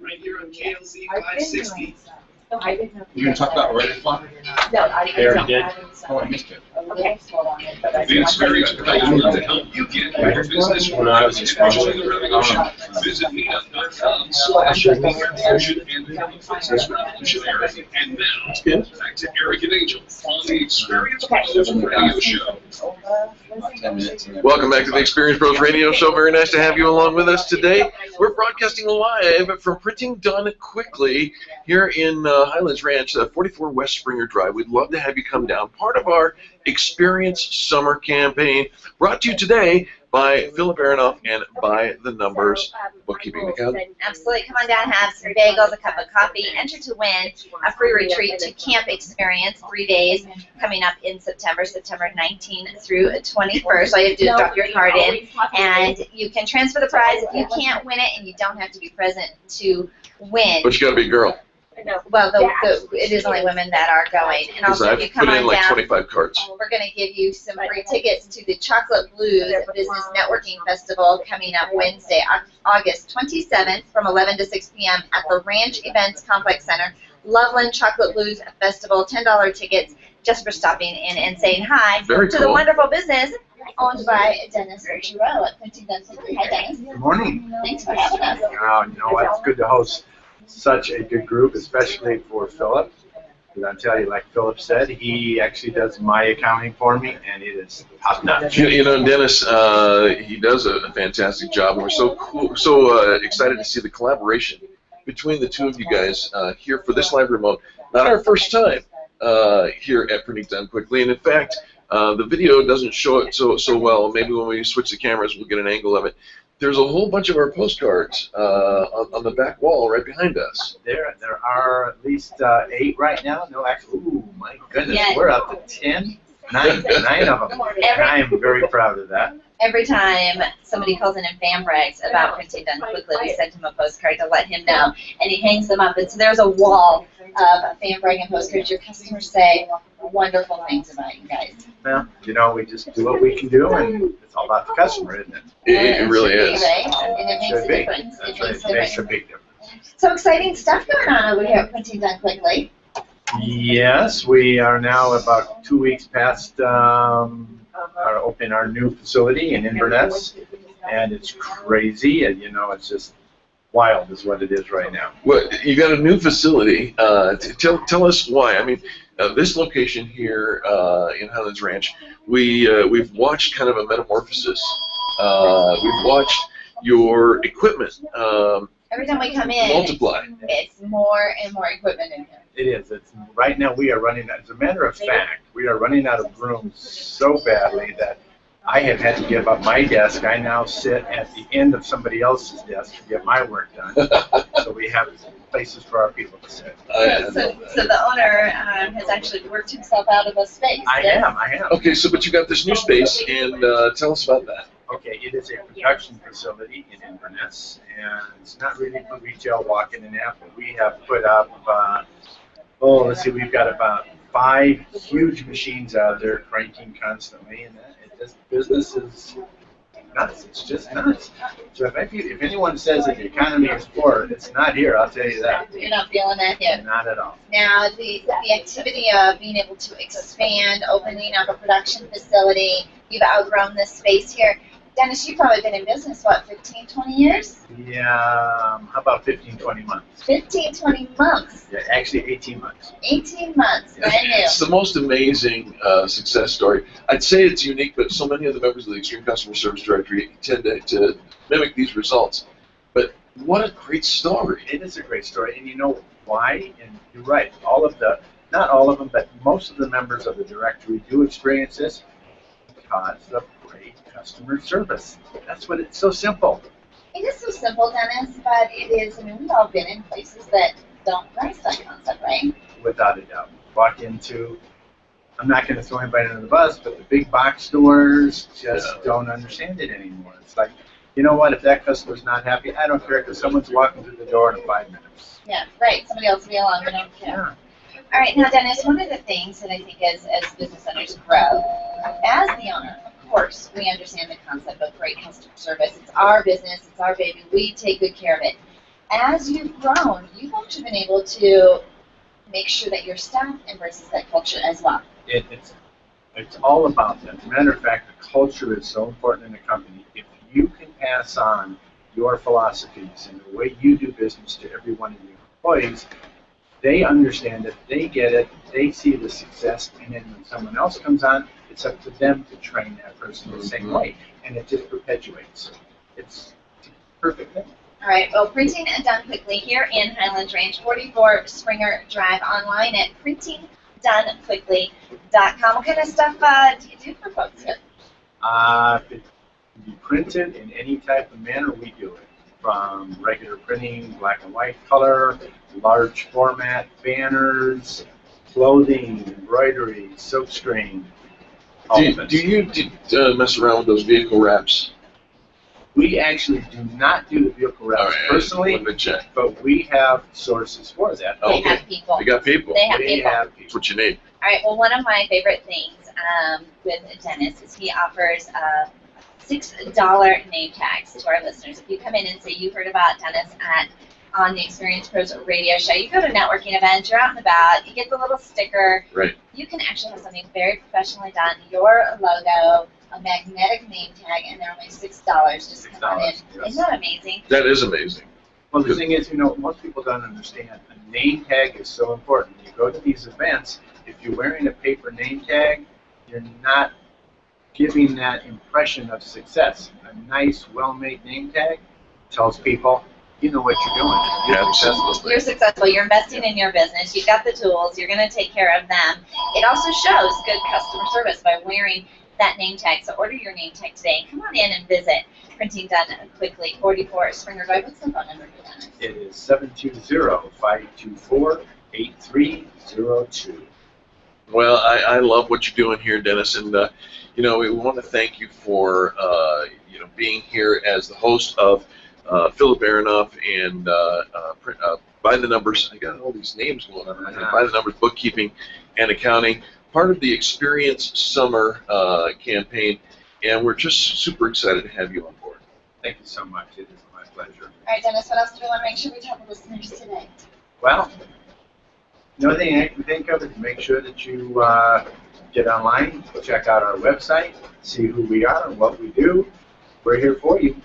right here on KLZ 560. No, I didn't know. You gonna talk about writer's block? No, I They already did? Oh, I missed it. Okay. The Experience Pros to help you get your business When I was enjoy exploring the revolution. Visit meetup.com/revolution and benefits this revolutionary. And now, back to Eric and Angel on the Experience Pros Radio Show. About 10 minutes. and then- Welcome back to the Experience Pros Radio Show. Very nice to have you along with us today. We're broadcasting live from Printing Done Quickly here in Highlands Ranch, 44 West Springer Drive. We'd love to have you come down. Part of our Experience Summer Campaign, brought to you today by Philip Aronoff and by The Numbers Bookkeeping Academy. Absolutely. Come on down, have some bagels, a cup of coffee. Enter to win a free retreat to Camp Experience, 3 days coming up in September 19th through 21st. All you have to do is drop your card in, and you can transfer the prize if you can't win it, and you don't have to be present to win. But you got to be a girl. Well, it is only women that are going. And Because also, I've if you come put in on like down, 25 cards. we're going to give you some free tickets to the Chocolate Blues Business Networking Festival coming up Wednesday, August 27th from 11 to 6 p.m. at the Ranch Events Complex Center. Loveland Chocolate Blues Festival, $10 tickets just for stopping in and saying hi Very to cool. the wonderful business owned by Dennis Giroux at Quincy Dunkley. Hi, Dennis. Good morning. Thanks for having us. You know what? It's good to host such a good group, especially for Philip. And I'll tell you, like Philip said, he actually does my accounting for me, and it is top notch. You know, Dennis, he does a fantastic job, and we're so excited to see the collaboration between the two of you guys here for this live remote. Not our first time here at Printing Done Quickly, and in fact, the video doesn't show it so well. Maybe when we switch the cameras, we'll get an angle of it. There's a whole bunch of our postcards on the back wall right behind us. There are at least 8 right now. No, actually, ooh, my goodness, we're up to 10, 9 of them, and I am very proud of that. Every time somebody calls in and fan brags about Printing Done Quickly, we send him a postcard to let him know, and he hangs them up. And so there's a wall of fan bragging postcards. Your customers say wonderful things about you guys. Well, you know, we just do what we can do, and it's all about the customer, isn't it? It really is. Right? And it makes a difference. That's right. It makes a big difference. So exciting stuff going on over here at Printing Done Quickly. Yes, we are now about 2 weeks past opening our new facility in Inverness, and it's crazy, and you know, it's just wild is what it is right now. Well, you got a new facility. Tell us why. I mean, this location here in Highlands Ranch, we've watched kind of a metamorphosis. We've watched your equipment Every time we come in, multiply. it's more and more equipment in here. It is. It's right now we are running. As a matter of fact, we are running out of room so badly that I have had to give up my desk. I now sit at the end of somebody else's desk to get my work done. So we have places for our people to sit. So the owner has actually worked himself out of a space. I am. Okay, but you got this new space, and tell us about that. Okay, it is a production facility in Inverness, and it's not really for retail walk-in and out, but we have put up, we've got about 5 huge machines out there cranking constantly, and business is nuts. It's just nuts. So if anyone says that the economy is poor, it's not here, I'll tell you that. You're not feeling that yet. Not at all. Now, the activity of being able to expand, opening up a production facility, you've outgrown this space here. Dennis, you've probably been in business, what, 15, 20 years? Yeah, how about 15, 20 months? 15, 20 months. Yeah, actually 18 months. 18 months, brand new. It's the most amazing success story. I'd say it's unique, but so many of the members of the Extreme Customer Service Directory tend to mimic these results. But what a great story. It is a great story, and you know why? And you're right, not all of them, but most of the members of the directory do experience this because of great customer service. That's what it's so simple. It is so simple, Dennis, but it is, I mean, we've all been in places that don't embrace that concept, right? Without a doubt. Walk into, I'm not going to throw anybody under the bus, but the big box stores just don't understand it anymore. It's like, you know what, if that customer's not happy, I don't care because someone's walking through the door in 5 minutes. Yeah, right. Somebody else will be along, we don't care. All right, now, Dennis, one of the things that I think as business owners grow, as the owner, of course, we understand the concept of great customer service. It's our business, it's our baby, we take good care of it. As you've grown, you've actually been able to make sure that your staff embraces that culture as well. It's all about that. As a matter of fact, the culture is so important in a company. If you can pass on your philosophies and the way you do business to every one of your employees, they understand it, they get it, they see the success, and then when someone else comes on, it's up to them to train that person the same way, and it just perpetuates. It's a perfect thing. All right, well, Printing Done Quickly here in Highlands Ranch, 44 Springer Drive, online at printingdonepquickly.com. printingdonequickly.com. What kind of stuff do you do for folks here? If it can be printed in any type of manner, we do it. From regular printing, black and white color, large format banners, clothing, embroidery, silkscreen. Do you mess around with those vehicle wraps? We actually do not do the vehicle wraps personally, let me check. but we have sources for that. They have people. You got people. They have We people. have That's what you need. All right. Well, one of my favorite things with Dennis is he offers $6 name tags to our listeners. If you come in and say you heard about Dennis on the Experience Pros radio show, you go to networking events, you're out and about, you get the little sticker. Right. You can actually have something very professionally done, your logo, a magnetic name tag, and they're only $6. Just come on in. Yes. Isn't that amazing? That is amazing. Well, the thing is, most people don't understand. A name tag is so important. You go to these events, if you're wearing a paper name tag, you're not giving that impression of success. A nice, well-made name tag tells people, you know what you're doing. You're successful. You're successful. You're investing in your business. You've got the tools. You're going to take care of them. It also shows good customer service by wearing that name tag. So order your name tag today. Come on in and visit Printing Done Quickly, 44 Springer Drive. What's the phone number for Dennis? It is 720-524-8302. Well, I love what you're doing here, Dennis, and we want to thank you for being here as the host of Philip Aronoff and By the Numbers. I got all these names going on. By the Numbers Bookkeeping and Accounting, part of the Experience Summer campaign, and we're just super excited to have you on board. Thank you so much. It is my pleasure. All right, Dennis, what else do we want to make sure we tell the listeners today? Well, the only thing I can think of is make sure that you get online, check out our website, see who we are and what we do. We're here for you.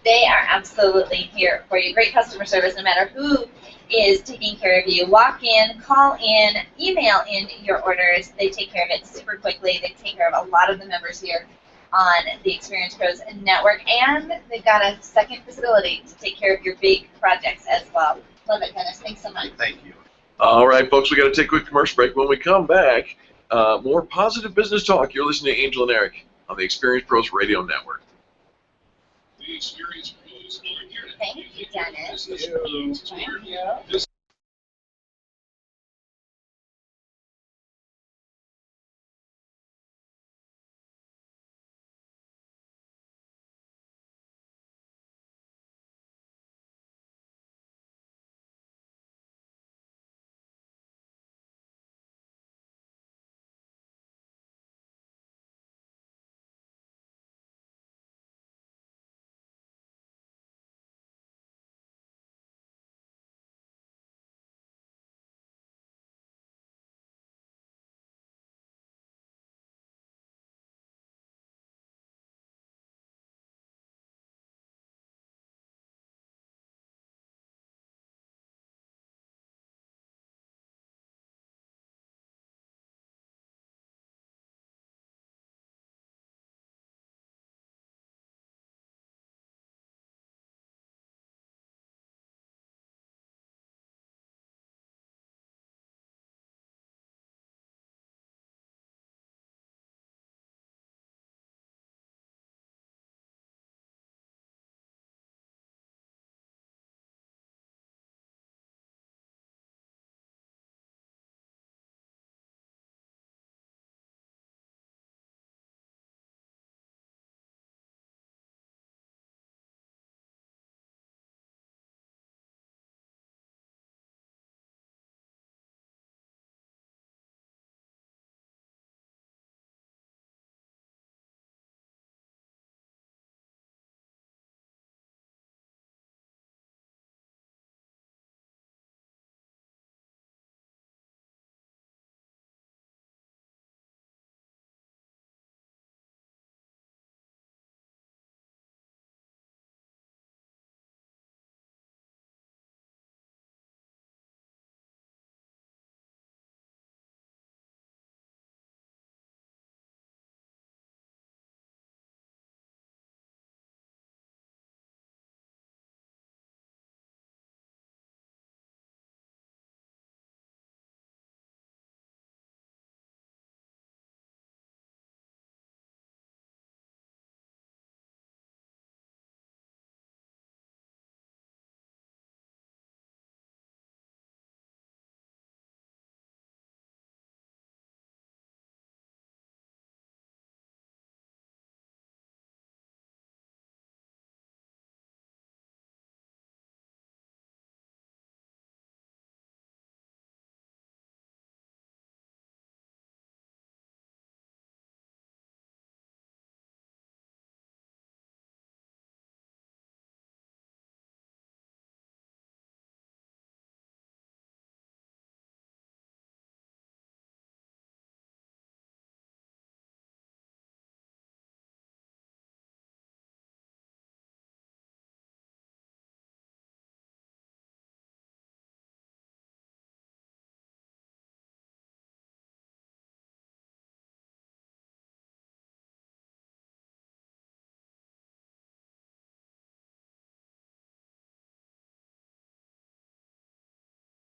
They are absolutely here for you. Great customer service no matter who is taking care of you. Walk in, call in, email in your orders. They take care of it super quickly. They take care of a lot of the members here on the Experience Pros Network, and they've got a second facility to take care of your big projects as well. Love it, Dennis. Thanks so much. Thank you. All right, folks, we got to take a quick commercial break. When we come back, more positive business talk. You're listening to Angel and Eric on the Experience Pros Radio Network. The Experience Pros are here to Thank you, Dennis. Thank you.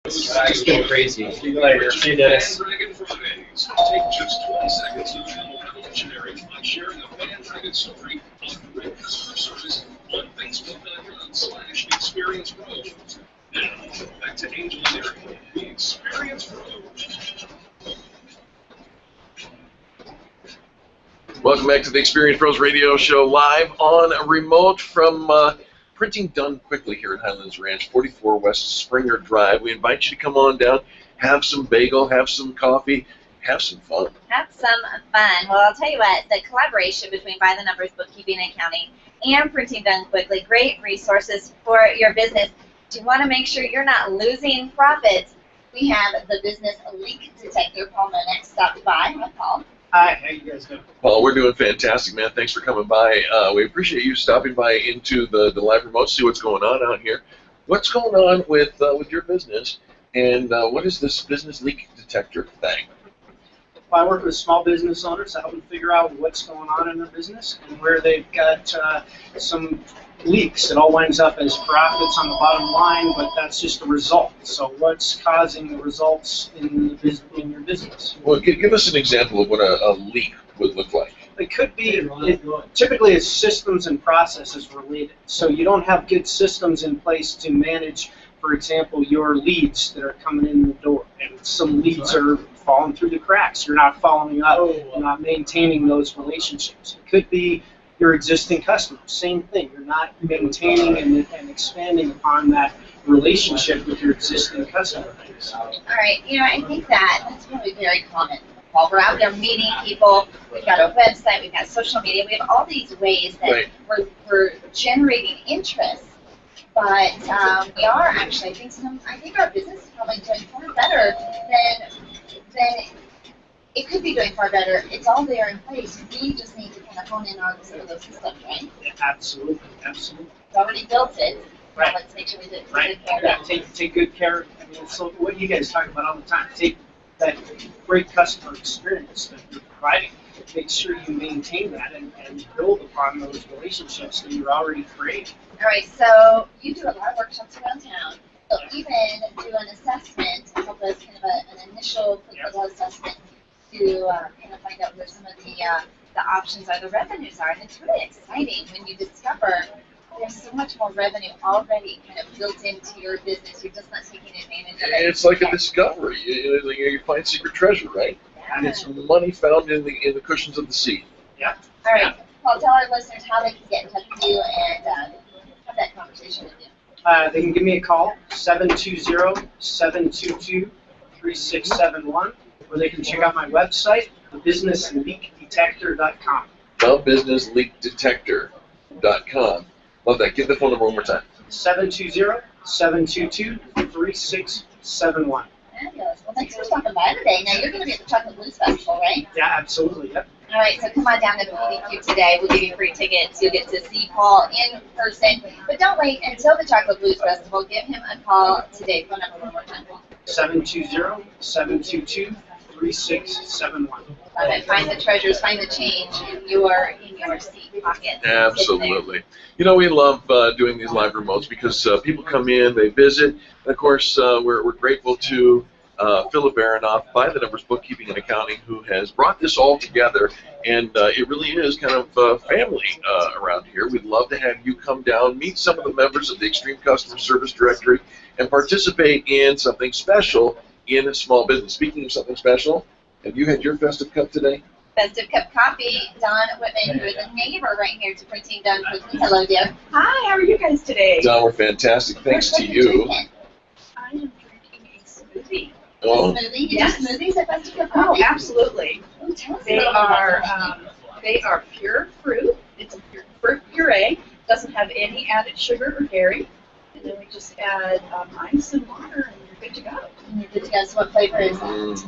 It's just been crazy. See you later. See you, Dennis. Braggin Fridays. Take just 20 seconds to feel revolutionary by sharing a fan-driven story on great customer service on Facebook.com/Experience Pros. Now, back to Angel and Eric, the Experience Pros. Welcome back to the Experience Pros Radio Show, live on remote from Printing Done Quickly here at Highlands Ranch, 44 West Springer Drive. We invite you to come on down, have some bagel, have some coffee, have some fun. Have some fun. Well, I'll tell you what, the collaboration between By the Numbers Bookkeeping and Accounting and Printing Done Quickly, great resources for your business. Do you want to make sure you're not losing profits? We have the Business Leak Detector. Paul Monex stopped by. Hi, Paul. Hi, how you guys doing? Paul, we're doing fantastic, man. Thanks for coming by. We appreciate you stopping by into the live remote, see what's going on out here. What's going on with your business, and what is this business leak detector thing? Well, I work with small business owners to help them figure out what's going on in their business and where they've got some leaks. It all winds up as profits on the bottom line, but that's just a result. So what's causing the results in your business? Well, give us an example of what a leak would look like. It could be, typically it's systems and processes related. So you don't have good systems in place to manage, for example, your leads that are coming in the door. And some leads are falling through the cracks. You're not following up, you're not maintaining those relationships. It could be your existing customers, same thing. You're not maintaining and expanding upon that relationship with your existing customer base. All right, I think that's probably very common. While we're out there meeting people, we've got a website, we've got social media, we have all these ways that we're generating interest. But we are actually, I think our business is probably doing far better than it could be doing far better. It's all there in place. We just need to kind of hone in on some of those systems, right? Yeah, absolutely, absolutely. We've already built it. Right. Let's make sure we do good care Yeah, of it. take good care. I mean, so what you guys talk about all the time. Take that great customer experience that you're providing. Make sure you maintain that and build upon those relationships that you're already creating. All right, so you do a lot of workshops around town. So even do an assessment, help us kind of an initial quick little assessment to kind of find out where some of the options are, the revenues are. And it's really exciting when you discover there's so much more revenue already kind of built into your business. You're just not taking advantage of it. It's like a discovery. You find secret treasure, right? Yeah. And it's money found in the cushions of the sea. Yeah. All right, Paul, tell our listeners how they can get in touch with you and have that conversation with you. They can give me a call, 720-722-3671, or they can check out my website, thebusinessleakdetector.com. Thebusinessleakdetector.com. Love that. Give the phone number one more time. 720-722-3671. Fabulous. Well, thanks for stopping by today. Now, you're going to be at the Chocolate Blues Festival, right? Yeah, absolutely. Yep. All right, so come on down to PDQ today. We'll give you free tickets. You'll get to see Paul in person. But don't wait until the Chocolate Blues Festival. Give him a call today. Phone number one more time, Paul. 720-722-3671. Love it. Find the treasures, find the change in your seat pocket. Absolutely. We love doing these live remotes because people come in, they visit, and of course we're grateful to Philip Baranoff, By the Numbers Bookkeeping and Accounting, who has brought this all together, and it really is kind of family around here. We'd love to have you come down, meet some of the members of the Extreme Customer Service Directory, and participate in something special in a small business. Speaking of something special, have you had your Festive Cup today? Festive Cup Coffee, Don Whitman, who is a neighbor right here to Printing Done Quickly. Hello, dear. Hi, how are you guys today? Don, we're fantastic. Thanks to What are you. drinking? I am drinking a smoothie. Oh, Smoothie? You Yes. do smoothies at Festive Cup Oh, Coffee? absolutely. Oh, tell us a They little bit about are that. they are pure fruit. It's a pure fruit puree. Doesn't have any added sugar or dairy. And then we just add ice and water, and you're good to go. You're good to go. So what flavor is that?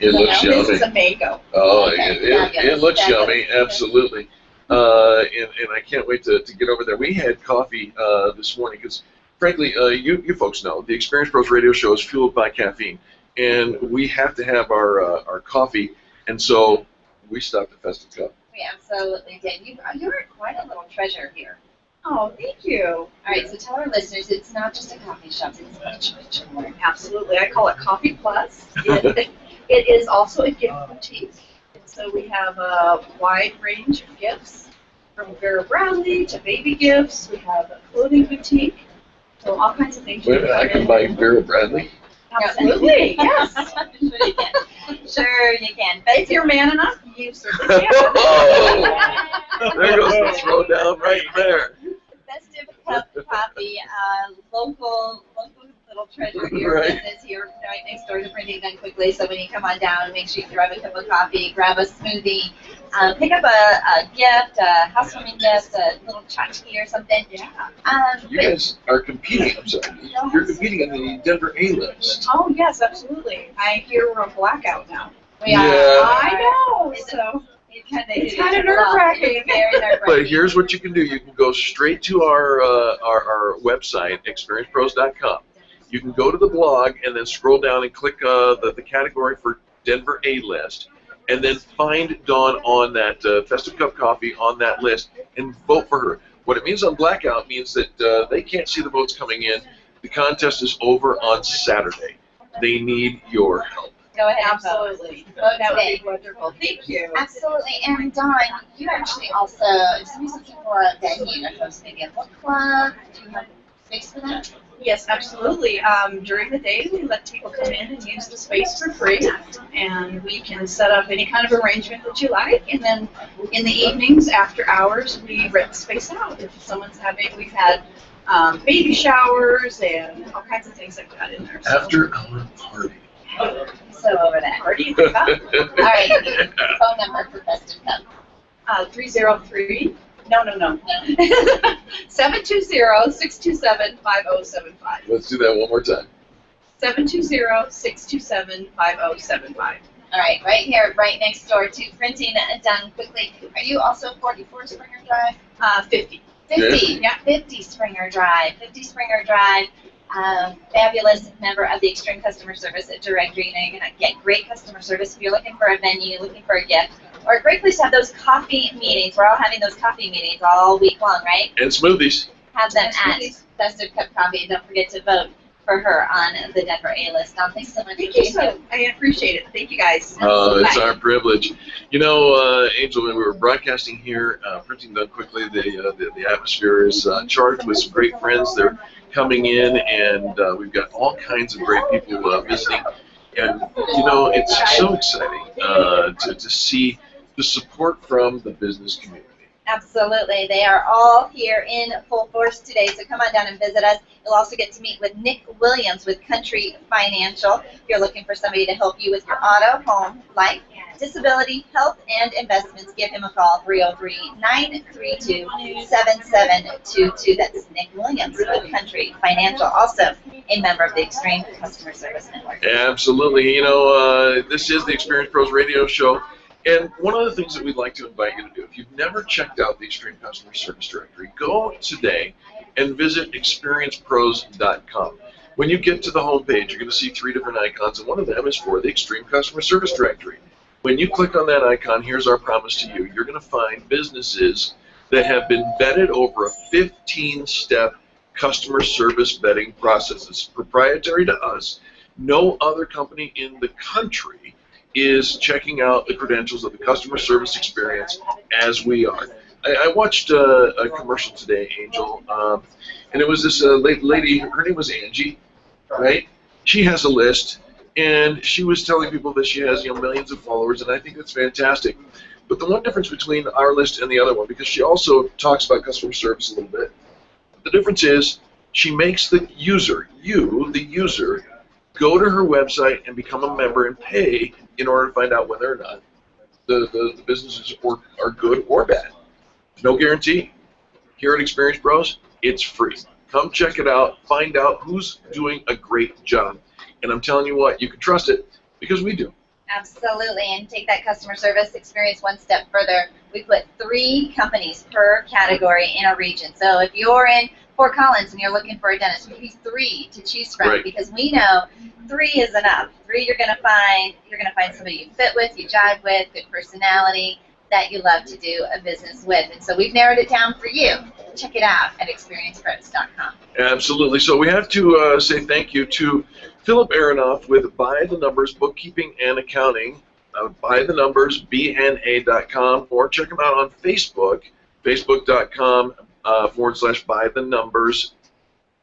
it looks This yummy. is a mango. Oh, Okay, it looks fabulous. yummy, absolutely. And I can't wait to get over there. We had coffee this morning because, frankly, you folks know, the Experience Pros Radio Show is fueled by caffeine. And we have to have our coffee, and so we stopped at Festive Cup. We absolutely did. You're quite a little treasure here. Oh, thank you. All right, so tell our listeners it's not just a coffee shop, it's much more. Absolutely. I call it Coffee Plus. It is also a gift boutique. So we have a wide range of gifts, from Vera Bradley to baby gifts. We have a clothing boutique. So all kinds of things. Wait a minute, I can buy Vera Bradley? Absolutely, yes. Sure you can. Sure you can. But If you're man enough, you certainly can. Oh! There goes the throwdown right there. Festive Cup Coffee, local little treasure here, Right. business here right next door to Printing Done Quickly. So when you come on down, make sure you grab a cup of coffee, grab a smoothie, pick up a gift, a housewarming gift, a little tchotchke or something. Yeah. You guys are competing, I'm sorry, you're competing in the Denver A-list. Oh, yes, absolutely. I hear we're on blackout now. We are. Yeah. I know, so it's kind of nerve-wracking. Very nerve-wracking. But here's what you can do. You can go straight to our website, experiencepros.com. You can go to the blog and then scroll down and click the category for Denver A-list, and then find Dawn on that Festive Cup Coffee on that list and vote for her. What it means on blackout means that they can't see the votes coming in. The contest is over on Saturday. They need your help. Go ahead and vote. Absolutely. Vote That would today. be wonderful. Thank you. Absolutely. And Dawn, you actually also, somebody's looking for a venue to host maybe a book club. Do you have space for that? Yes, absolutely. During the day, we let people come in and use the space for free, and we can set up any kind of arrangement that you like. And then in the evenings, after hours, we rent the space out. If someone's we've had baby showers and all kinds of things like that in there. So. After our party. So over that. Party in the cup. All right. Phone number for Festive Cup. 303. No. 720-627-5075. Let's do that one more time. 720-627-5075. All right, right here, right next door to Printing Done Quickly. Are you also 44 Springer Drive? 50. 50. Yeah. 50 Springer Drive. 50 Springer Drive. Fabulous member of the Extreme Customer Service Directory. You know, you're going to get great customer service if you're looking for a venue, looking for a gift, or a great place to have those coffee meetings. We're all having those coffee meetings all week long, right? And smoothies. Have them And at smoothies. Festive Cup Coffee. And don't forget to vote for her on the Denver A-list. Now, thanks so much Thank for you being so. here. I appreciate it. Thank you guys. It's our privilege. You know, Angel, when we were broadcasting here, Printing Done Quickly, the atmosphere is charged with some great friends. They're coming in, and we've got all kinds of great people visiting. And, you know, it's so exciting to see the support from the business community. Absolutely. They are all here in full force today, so come on down and visit us. You'll also get to meet with Nick Williams with Country Financial. If you're looking for somebody to help you with your auto, home, life, disability, health, and investments, give him a call, 303-932-7722. That's Nick Williams with Country Financial, also a member of the Extreme Customer Service Network. Absolutely. You know, this is the Experience Pros radio show. And one of the things that we'd like to invite you to do, if you've never checked out the Extreme Customer Service Directory, go today and visit experiencepros.com. When you get to the home page, you're going to see 3 different icons, and one of them is for the Extreme Customer Service Directory. When you click on that icon, here's our promise to you. You're going to find businesses that have been vetted over a 15-step customer service vetting process. It's proprietary to us. No other company in the country is checking out the credentials of the customer service experience as we are. I watched a commercial today, Angel, and it was this lady, her name was Angie, right? She has a list, and she was telling people that she has, you know, millions of followers, and I think that's fantastic. But the one difference between our list and the other one, because she also talks about customer service a little bit, the difference is she makes the user, you, the user, go to her website and become a member and pay in order to find out whether or not the businesses are good or bad. No guarantee. Here at Experience Bros, it's free. Come check it out. Find out who's doing a great job. And I'm telling you what, you can trust it because we do. Absolutely, and take that customer service experience one step further. We put 3 companies per category in a region. So if you're in Fort Collins and you're looking for a dentist, we give you 3 to choose from, Right. because we know 3 is enough. 3 you're gonna find somebody you fit with, you jive with, good personality, that you love to do a business with. And so we've narrowed it down for you. check it out at experiencepros.com. Absolutely. So we have to say thank you to Philip Aronoff with By the Numbers Bookkeeping and Accounting, By the Numbers, BNA.com, or check him out on Facebook, facebook.com / By the Numbers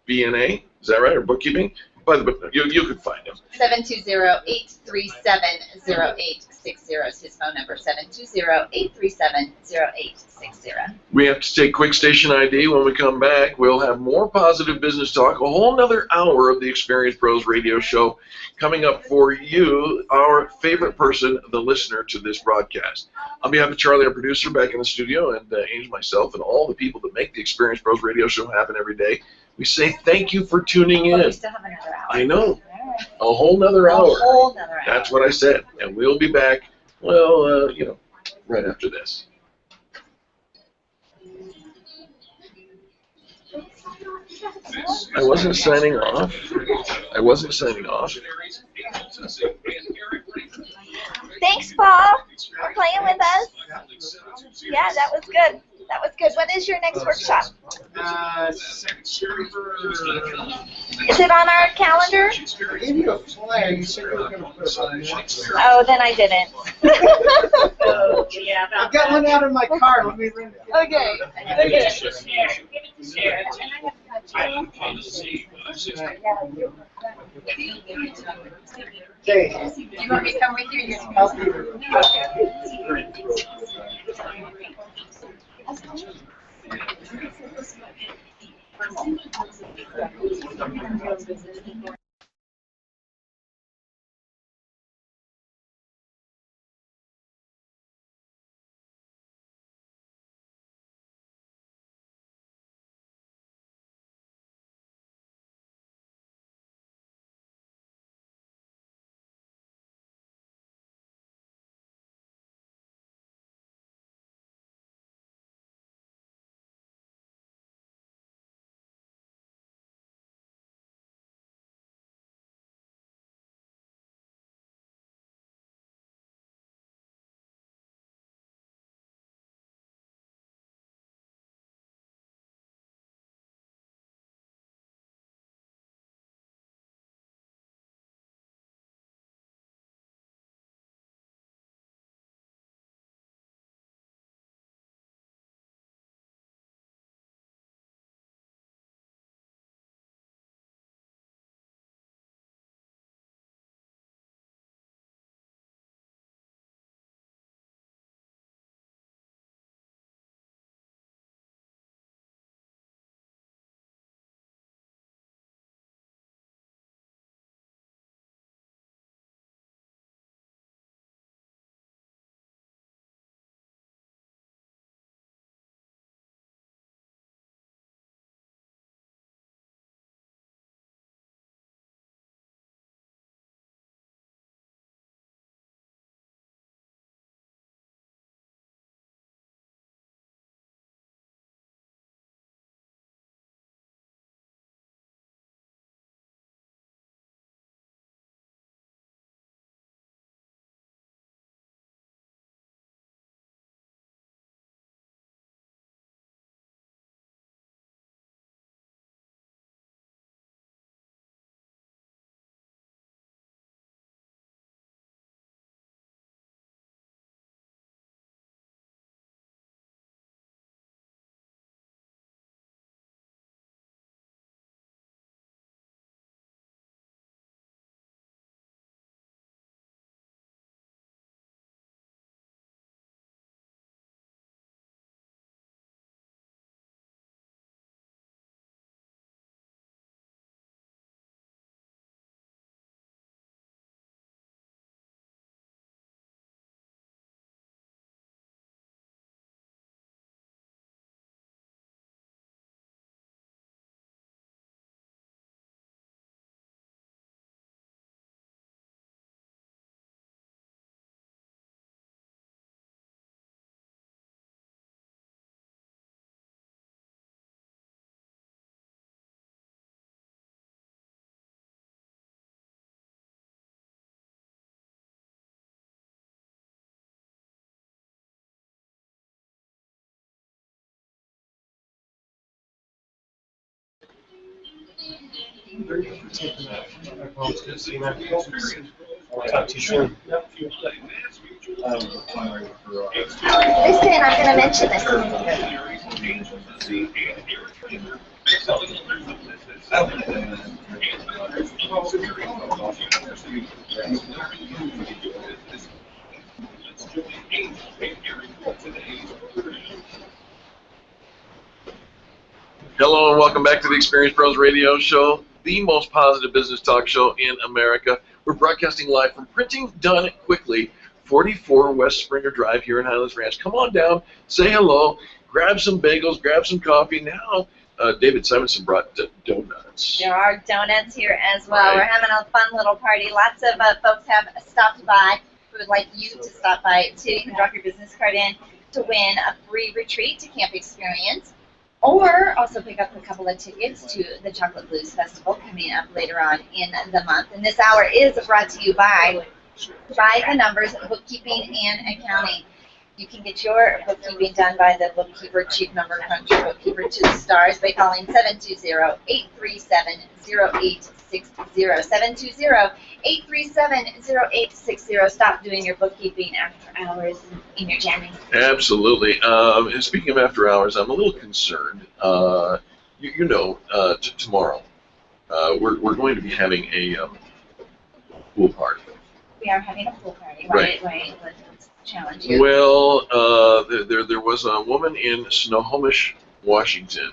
BNA. Is that right? Or Bookkeeping? By the book, you can find him. 720-837-0860 is his phone number. 720-837-0860. We have to take quick station ID. When we come back, we'll have more positive business talk, a whole nother hour of the Experience Pros radio show coming up for you, our favorite person, the listener to this broadcast. On behalf of Charlie, our producer, back in the studio, and Angel, myself, and all the people that make the Experience Pros radio show happen every day, we say thank you for tuning in. Well, we still have another hour. I know. Right. A whole nother hour. A whole nother hour. That's what I said. And we'll be back, well, right after this. I wasn't signing off. Thanks, Paul, for playing with us. Yeah, that was good. That was good. When is your next workshop? Is it on our calendar? I gave you a flyer. You said you were going to put it on next. Oh, then I didn't. I've got one out of my car. Let me ring it. Okay. Okay. You want me to come with you? I'll be here. See you, man. Talk to you soon. Listen, I'm going to mention this. Hello and welcome back to the Experience Pros Radio Show, the most positive business talk show in America. We're broadcasting live from Printing Done Quickly, 44 West Springer Drive here in Highlands Ranch. Come on down, say hello, grab some bagels, grab some coffee. Now, David Simonson brought donuts. There are donuts here as well. Right. We're having a fun little party. Lots of folks have stopped by. We would like you to stop by too. You can drop your business card in to win a free retreat to Camp Experience, or also pick up a couple of tickets to the Chocolate Blues Festival coming up later on in the month. And this hour is brought to you by the Numbers Bookkeeping and Accounting. You can get your bookkeeping done by the bookkeeper, chief number cruncher, bookkeeper to the stars by calling 720-837-0860. 720-837-0860. Stop doing your bookkeeping after hours in your jamming. Absolutely. And speaking of after hours, I'm a little concerned. Tomorrow we're going to be having a pool party. We are having a pool party. Right. Let's challenge you. Well, there was a woman in Snohomish, Washington,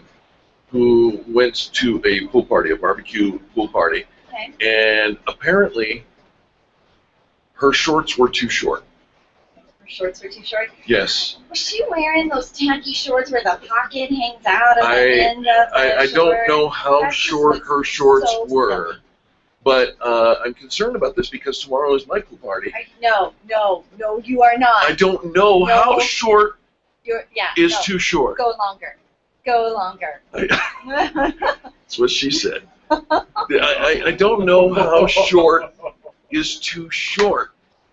who went to a pool party, a barbecue pool party, Okay. and apparently her shorts were too short. Her shorts were too short. Yes. Was she wearing those tacky shorts where the pocket hangs out at the end of the I don't short? know how That just short looks her shorts so were, silly. but I'm concerned about this because tomorrow is my pool party. No, you are not. I don't know No. how short is no. too short. Go longer. That's what she said. I don't know how short is too short.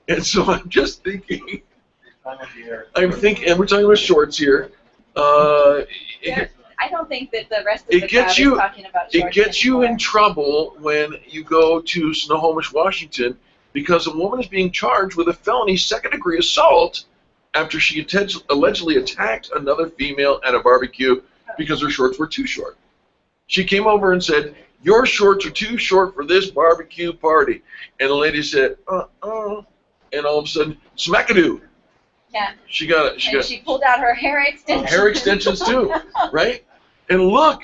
And so I'm just thinking, and we're talking about shorts here. I don't think that the rest of the crowd is talking about shorts It gets you anymore. in trouble when you go to Snohomish, Washington, because a woman is being charged with a felony second-degree assault after she allegedly attacked another female at a barbecue because her shorts were too short. She came over and said, "Your shorts are too short for this barbecue party." And the lady said, and all of a sudden, smackadoo. Yeah. She got She pulled out her hair extensions. hair extensions too, right? And look,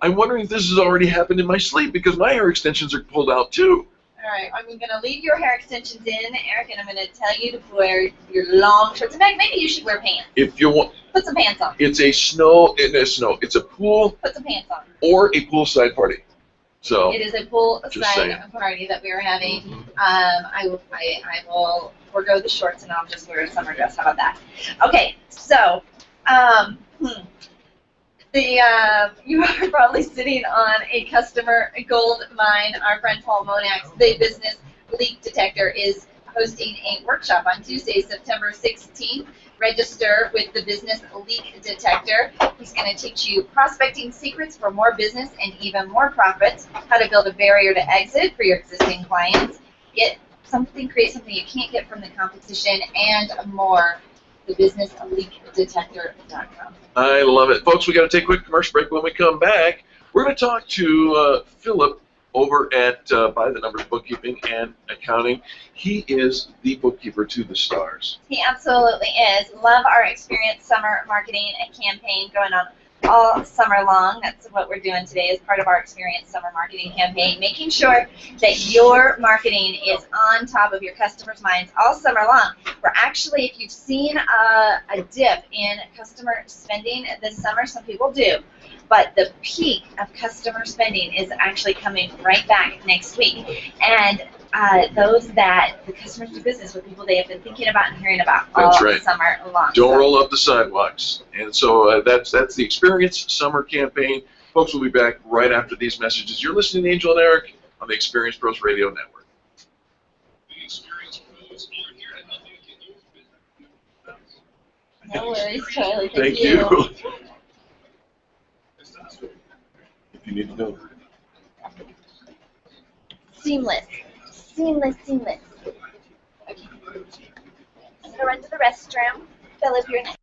I'm wondering if this has already happened in my sleep because my hair extensions are pulled out too. All right, I'm going to leave your hair extensions in, Eric, and I'm going to tell you to wear your long shorts. In fact, maybe you should wear pants. If you want, Put some pants on. it's a pool Put some pants on. or a poolside party. So It is a Just saying. poolside party that we are having. I will forego the shorts and I'll just wear a summer dress. How about that? Okay, so you are probably sitting on a customer gold mine. Our friend Paul Monak's The Business Leak Detector is hosting a workshop on Tuesday, September 16th. Register with the Business Leak Detector. He's going to teach you prospecting secrets for more business and even more profits, how to build a barrier to exit for your existing clients, create something you can't get from the competition, and more. TheBusinessLeakDetector.com. I love it. Folks, we got to take a quick commercial break. When we come back, we're going to talk to Philip over at By the Numbers Bookkeeping and Accounting. He is the bookkeeper to the stars. He absolutely is. Love our Experience Summer Marketing campaign going on all summer long. That's what we're doing today as part of our Experience Summer Marketing campaign, making sure that your marketing is on top of your customers' minds all summer long. We're actually, if you've seen a dip in customer spending this summer, some people do, but the peak of customer spending is actually coming right back next week. And those that the customers do business with, people they have been thinking about and hearing about all summer long. Don't roll up the sidewalks. And so that's the Experience Summer campaign. Folks, we'll be back right after these messages. You're listening to Angel and Eric on the Experience Pros Radio Network. The Experience Pros are here to help you get your business. No worries, Charlie. Thank you. If you need to know. Seamless. Seamless, seamless. Okay. I'm gonna run to the restroom. Philip, you're next.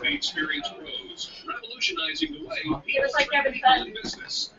The Experience Pros, revolutionizing the way It was like people Kevin's in business.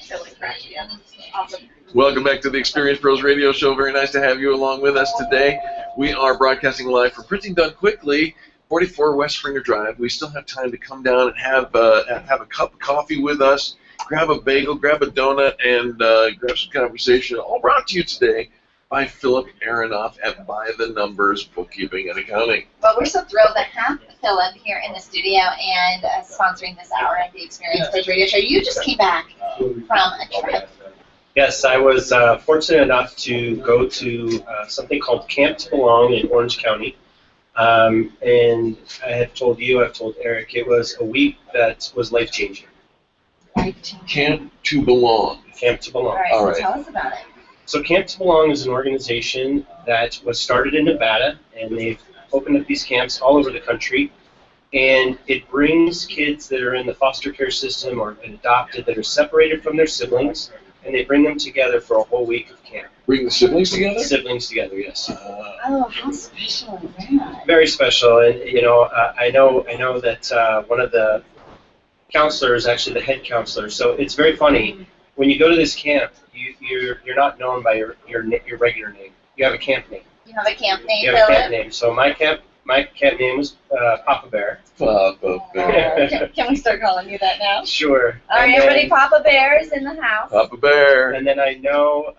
Totally cracked you up. Awesome. Welcome back to the Experience Pros Radio Show. Very nice to have you along with us today. We are broadcasting live from Printing Done Quickly, 44 West Springer Drive. We still have time to come down and have a cup of coffee with us, grab a bagel, grab a donut, and grab some conversation. All brought to you today by Philip Aronoff at By the Numbers Bookkeeping and Accounting. Well, we're so thrilled to have Philip here in the studio and sponsoring this hour of the Experience Pros Radio Show. You just came back from a trip. Yes, I was fortunate enough to go to something called Camp to Belong in Orange County. And I have told you, I've told Eric, it was a week that was life-changing. Camp to Belong. Camp to Belong. All right, so tell us about it. So Camp to Belong is an organization that was started in Nevada, and they've opened up these camps all over the country. And it brings kids that are in the foster care system or been adopted that are separated from their siblings, and they bring them together for a whole week of camp. Bring the siblings together? Siblings together, yes. Oh, how special is that? Very special, and I know that one of the counselors, actually the head counselor. So it's very funny when you go to this camp. You're not known by your regular name. You have a camp name. You have a camp name, You have a camp Philip? name. So my camp name was Papa Bear. Papa Bear. Can we start calling you that now? Sure. All right, And everybody, then- Papa Bear's in the house. Papa Bear. And then I know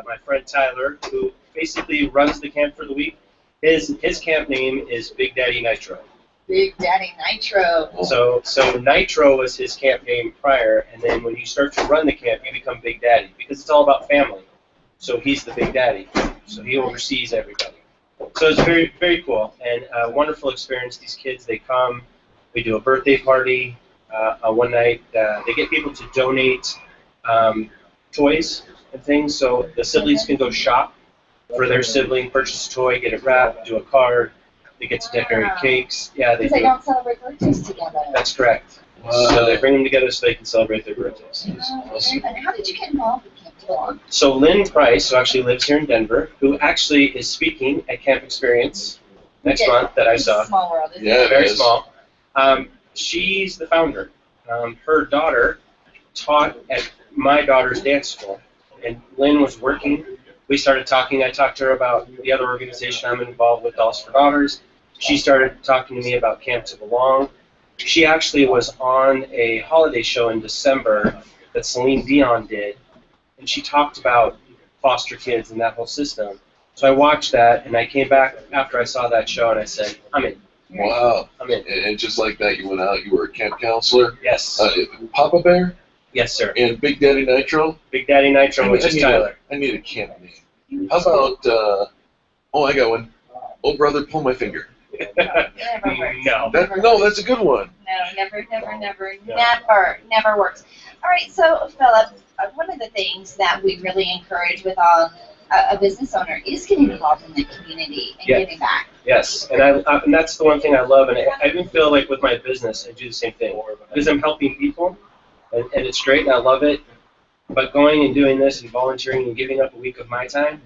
my friend Tyler, who basically runs the camp for the week. His camp name is Big Daddy Nitro. Big Daddy Nitro. So Nitro was his camp name prior, and then when you start to run the camp, you become Big Daddy because it's all about family. So he's the Big Daddy. So he oversees everybody. So it's very, very cool and a wonderful experience. These kids, they come, we do a birthday party one night. They get people to donate toys and things, so the siblings can go shop for their sibling, purchase a toy, get it wrapped, do a card. They get to decorate cakes. Yeah, they Because they do. don't celebrate birthdays together. That's correct. So they bring them together so they can celebrate their birthdays. Very fun. How did you get involved with Camp Belong? So Lynn Price, who actually lives here in Denver, who actually is speaking at Camp Experience next month that I It's a saw. small world, isn't Yeah, it? it Very is. small. She's the founder. Her daughter taught at my daughter's dance school, and Lynn was working. We started talking. I talked to her about the other organization I'm involved with, Dolls for Daughters. She started talking to me about Camp to Belong. She actually was on a holiday show in December that Celine Dion did, and she talked about foster kids and that whole system. So I watched that, and I came back after I saw that show, and I said, I'm in. Wow. I'm in. And just like that, you went out, you were a camp counselor. Yes. Papa Bear Yes, sir. and Big Daddy Nitro. Big Daddy Nitro, which is Tyler. I need a camp name. How about, I got one. Oh, brother, pull my finger. Never works. No. No, that's a good one. No, No. never works. All right, so Philip, one of the things that we really encourage with a business owner is getting involved in the community and Yeah. giving back. Yes, and and that's the one thing I love, and I even feel like with my business, I do the same thing because I'm helping people, and it's great, and I love it. But going and doing this and volunteering and giving up a week of my time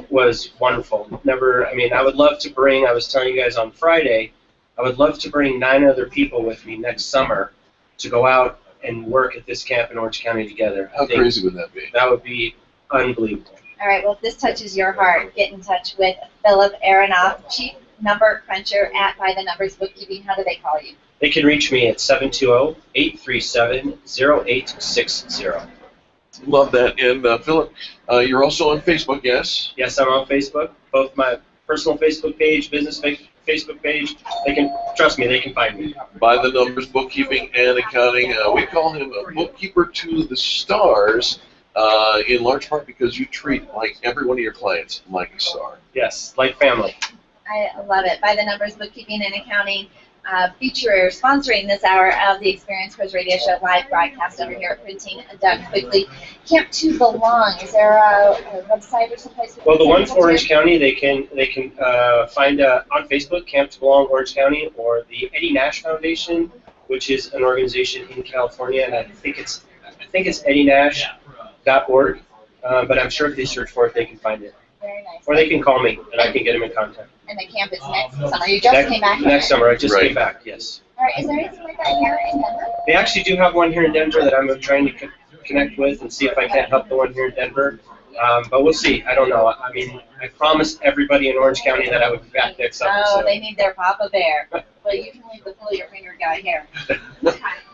was wonderful. I would love to bring. I was telling you guys on Friday, I would love to bring 9 other people with me next summer to go out and work at this camp in Orange County together. How crazy would that be? That would be unbelievable. All right, well, if this touches your heart, get in touch with Philip Aronoff, Chief Number Cruncher at By the Numbers Bookkeeping. How do they call you? They can reach me at 720-837-0860. Love that. And Philip, you're also on Facebook, yes? Yes, I'm on Facebook. Both my personal Facebook page, business Facebook page. They can trust me. They can find me. By the Numbers Bookkeeping and Accounting. We call him a bookkeeper to the stars, in large part because you treat like every one of your clients like a star. Yes, like family. I love it. By the Numbers Bookkeeping and Accounting, sponsoring this hour of the Experience Pros Radio Show live broadcast over here at Printing Done Quickly. Camp to Belong. Is there a website or someplace? Well, the one for Orange County, they can find on Facebook, Camp to Belong Orange County, or the Eddie Nash Foundation, which is an organization in California, and I think it's eddienash.org. But I'm sure if they search for it, they can find it. Very nice. Or they can call me, and I can get them in contact. And the camp is next summer. You just came back. Next summer, I just Right. came back, yes. All right. Is there anything like that here in Denver? They actually do have one here in Denver that I'm trying to connect with and see if I can't help the one here in Denver. But we'll see. I don't know. I mean, I promised everybody in Orange County that I would be back next summer. Oh, So. they need their Papa Bear. Well, you can leave the pull your finger guy here.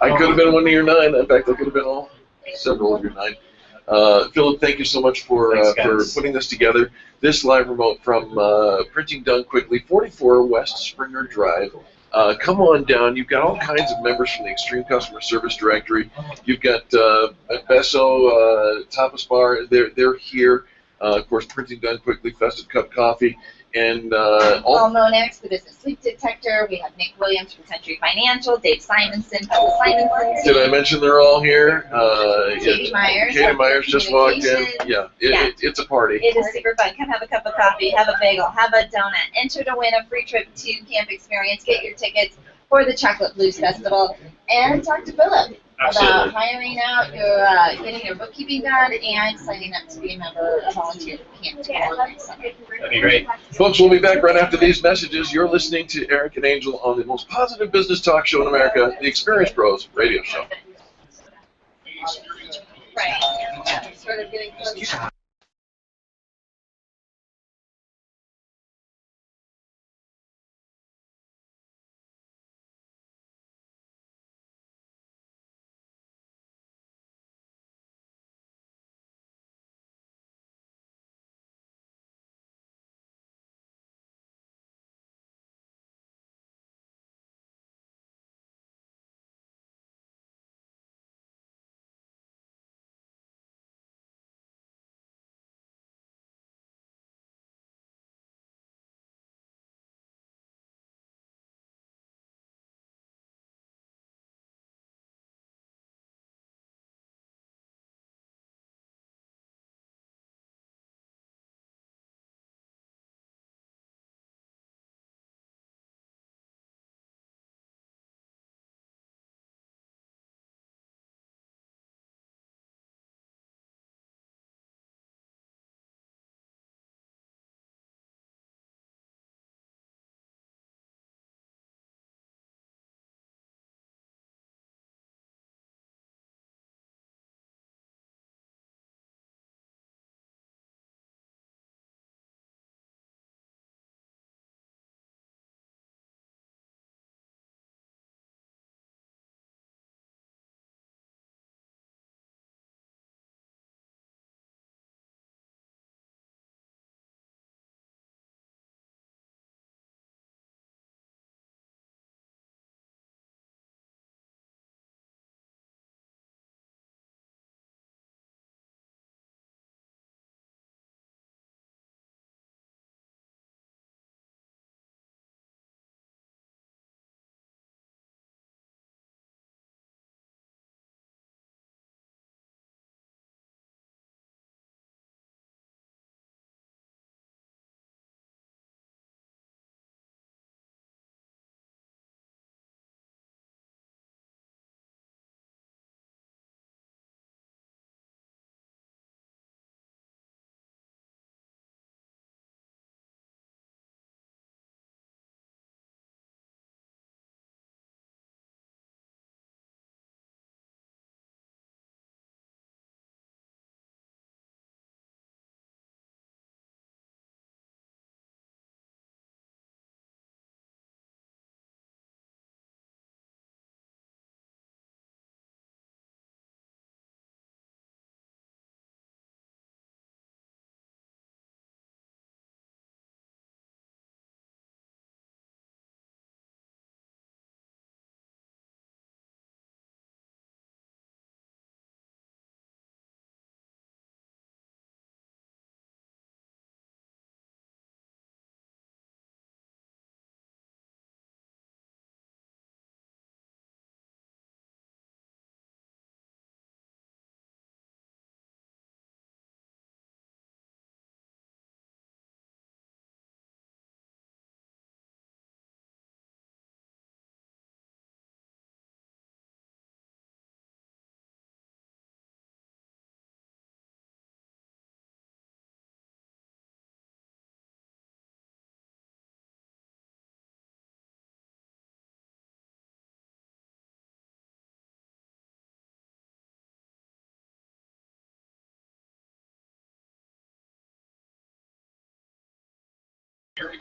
I could have been one of your 9. In fact, I could have been several of your 9. Philip, thank you so much for Thanks, putting this together. This live remote from Printing Done Quickly, 44 West Springer Drive. Come on down. You've got all kinds of members from the Extreme Customer Service Directory. You've got Besso, Tapas Bar. They're here. Of course, Printing Done Quickly, Festive Cup Coffee, and all. Monex, the Business Leak Detector. We have Nick Williams from Century Financial, Dave Simonson, Did I mention they're all here? Katie Myers. Katie Myers just walked in. Communications. Yeah, Yeah. it's a party. It is super fun. Come have a cup of coffee, have a bagel, have a donut. Enter to win a free trip to Camp Experience. Get your tickets for the Chocolate Blues Festival. And talk to Philip about Absolutely. hiring out, your getting your bookkeeping done, and signing up to be a member, a volunteer at Camp to Belong next summer. That'd be great. Folks, we'll be back right after these messages. You're listening to Eric and Angel on the most positive business talk show in America, the Experience Pros Radio Show. Right. Sort of getting close.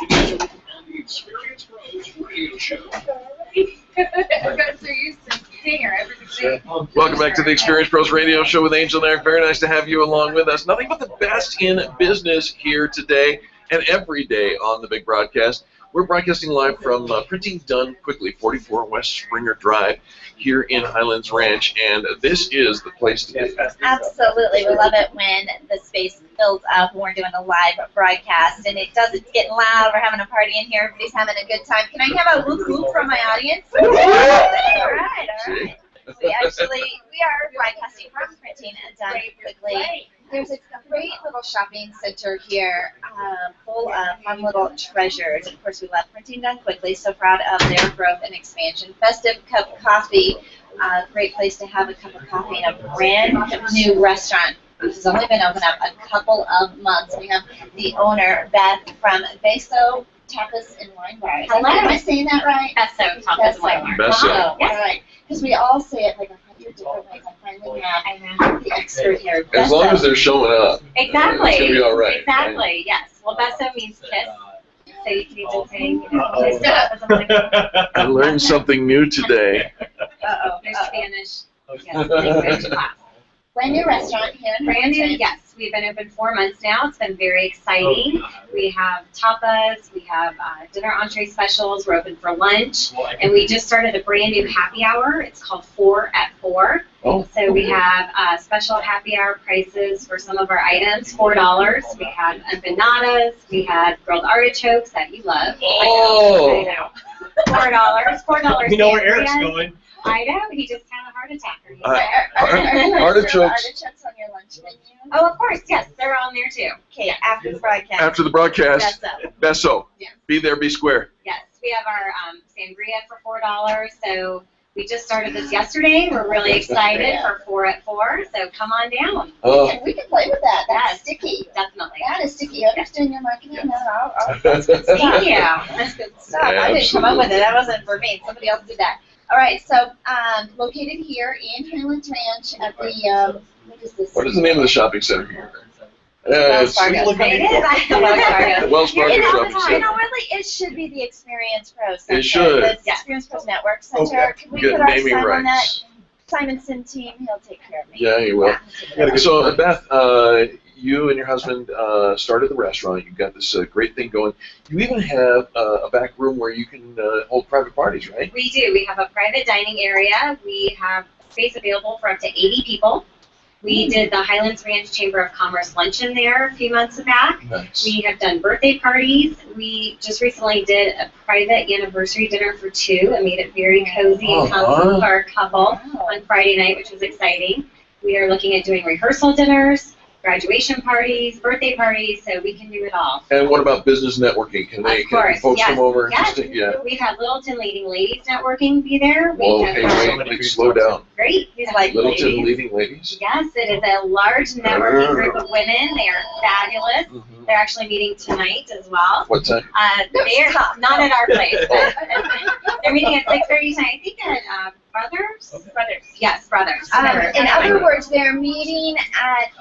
individual on the Experience Pros Radio Show. I got so used to Stinger. Welcome back to the Experience Pros Radio Show with Angel and Eric. Very nice to have you along with us. Nothing but the best in business here today and every day on the big broadcast. We're broadcasting live from Printing Done Quickly, 44 West Springer Drive here in Highlands Ranch, and this is the place to be. Absolutely. We love it when the space fills up when we're doing a live broadcast, and it's getting loud. We're having a party in here. Everybody's having a good time. Can I have a whoop whoop from my audience? All right. We are broadcasting from Printing Done Quickly. There's a great little shopping center here full of fun little treasures. Of course, we love Printing Done Quickly, so proud of their growth and expansion. Festive Cup Coffee, great place to have a cup of coffee in a brand new restaurant, which has only been open up a couple of months. We have the owner, Beth, from Beso Tapas and Wine Bar. Hello, am I saying that right? Beso Tapas and Wine Bar. Beso. All right, because we all say it like 100 different ways. I finally have the expert here. As long as they're showing up. Exactly. It's going to be all right. Exactly, right? yes. Well, Beso means kiss. So you can even say, you know, kiss up or something like that. I learned something new today. There's Spanish language class. Brand new restaurant here in Brand new, Hamilton. yes. We've been open 4 months now. It's been very exciting. We have tapas. We have dinner entree specials. We're open for lunch. And we just started a brand new happy hour. It's called 4 at 4. Oh. So we have special happy hour prices for some of our items, $4. We have empanadas. We have grilled artichokes that you love. Oh. I know. $4. You know where sangria. Eric's going. I know. He just had a heart attack. Artichokes. Artichokes on your lunch menu? Oh, of course. Yes, they're on there too. Okay, after the broadcast. After the broadcast, Beso. Yes. Be there, be square. Yes, we have our sangria for $4. So we just started this yesterday. We're really excited for 4 at 4. So come on down. Oh. We can play with that. That's Yes, sticky. definitely. That is sticky. You understand your marketing? That's good stuff. Thank you. That's good stuff. Yeah, I didn't come up absolutely. with it. That wasn't for me. Somebody else did that. All right, so located here in Highlands Ranch at the, what is this? What is the name of the shopping center here? Wells Fargo. It is. I know Wells Fargo. Wells Fargo You know, Shopping you Center. know, really, it should be the Experience Pro Center. It should. The Experience Pros Network Center. Okay. Can we Get put our naming sign on that? rights. Simonson team, he'll take care of me. Yeah, you will. Yeah. So, Beth, you and your husband started the restaurant. You've got this great thing going. You even have a back room where you can hold private parties, right? We do. We have a private dining area. We have space available for up to 80 people. We did the Highlands Ranch Chamber of Commerce luncheon there a few months back. Nice. We have done birthday parties. We just recently did a private anniversary dinner for 2 and made it very cozy and comfy for our couple on Friday night, which was exciting. We are looking at doing rehearsal dinners, graduation parties, birthday parties, so we can do it all. And what about business networking? Can Of course, folks yes. come over? Yes. Yeah. We've had Littleton Leading Ladies networking be there. We Whoa, have hey, wait, slow down. great. He's like Littleton ladies. Leading Ladies? Yes, it is a large networking group of women. They are fabulous. Mhm. They're actually meeting tonight as well. What time? They're not at our place. They're meeting at 6:30 tonight. I think at Brothers. Brothers. Yes, Brothers. In other words, they're meeting at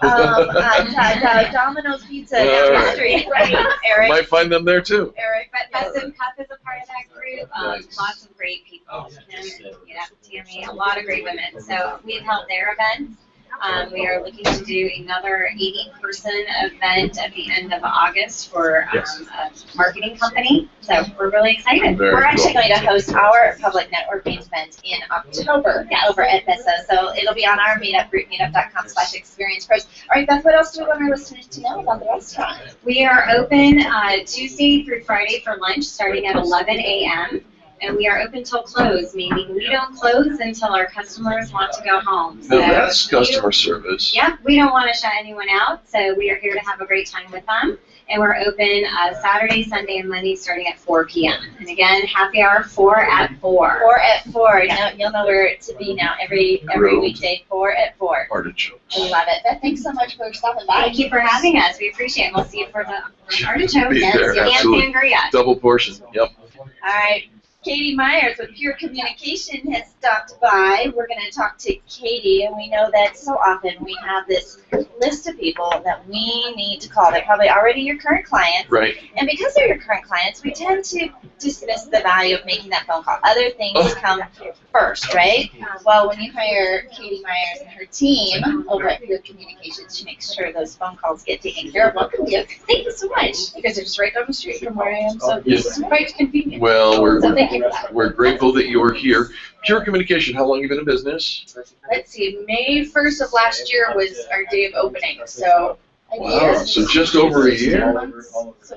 Domino's Pizza down All the right. street, right, Eric? Might find them there too. Eric, But Best and Cup is a part of that group. Nice. Lots of great people. Tammy, a lot of great women. So we've held their events. We are looking to do another 80-person event at the end of August for a marketing company. So we're really excited. Very We're actually cool. going to host our public networking event in October over at Beso. So it'll be on our meetup group, meetup.com/experiencepros. All right, Beth, what else do we want our listeners to know about the restaurant? We are open Tuesday through Friday for lunch starting at 11 a.m. And we are open till close, meaning we don't close until our customers want to go home. So Now that's if you- customer service. Yep, we don't want to shut anyone out, so we are here to have a great time with them. And we're open Saturday, Sunday, and Monday starting at 4 p.m. And again, happy hour 4 at 4. 4 at 4. Yeah. Now, you'll know where to be now every Grilled. weekday, 4 at 4. Artichokes. I love it. Beth, thanks so much for stopping by. Thank you for having us. We appreciate it. We'll see you for the artichokes Be there, and absolutely. sangria. Double portion. Yep. All right. Katie Myers with Pure Communication has stopped by. We're going to talk to Katie, and we know that so often we have this list of people that we need to call. They're probably already your current clients. Right. And because they're your current clients, we tend to dismiss the value of making that phone call. Other things come first, right? Well, when you hire Katie Myers and her team over at Pure Communications, she makes sure those phone calls get taken care of. Welcome, Luke. Thank you so much. You guys are just right down the street from where I am, so Yes. this is quite convenient. Well, So thank you for that. we're grateful that you're here. Pure Communication, how long have you been in business? Let's see, May 1st of last year was our day of opening, so a Wow, year. so just over a year?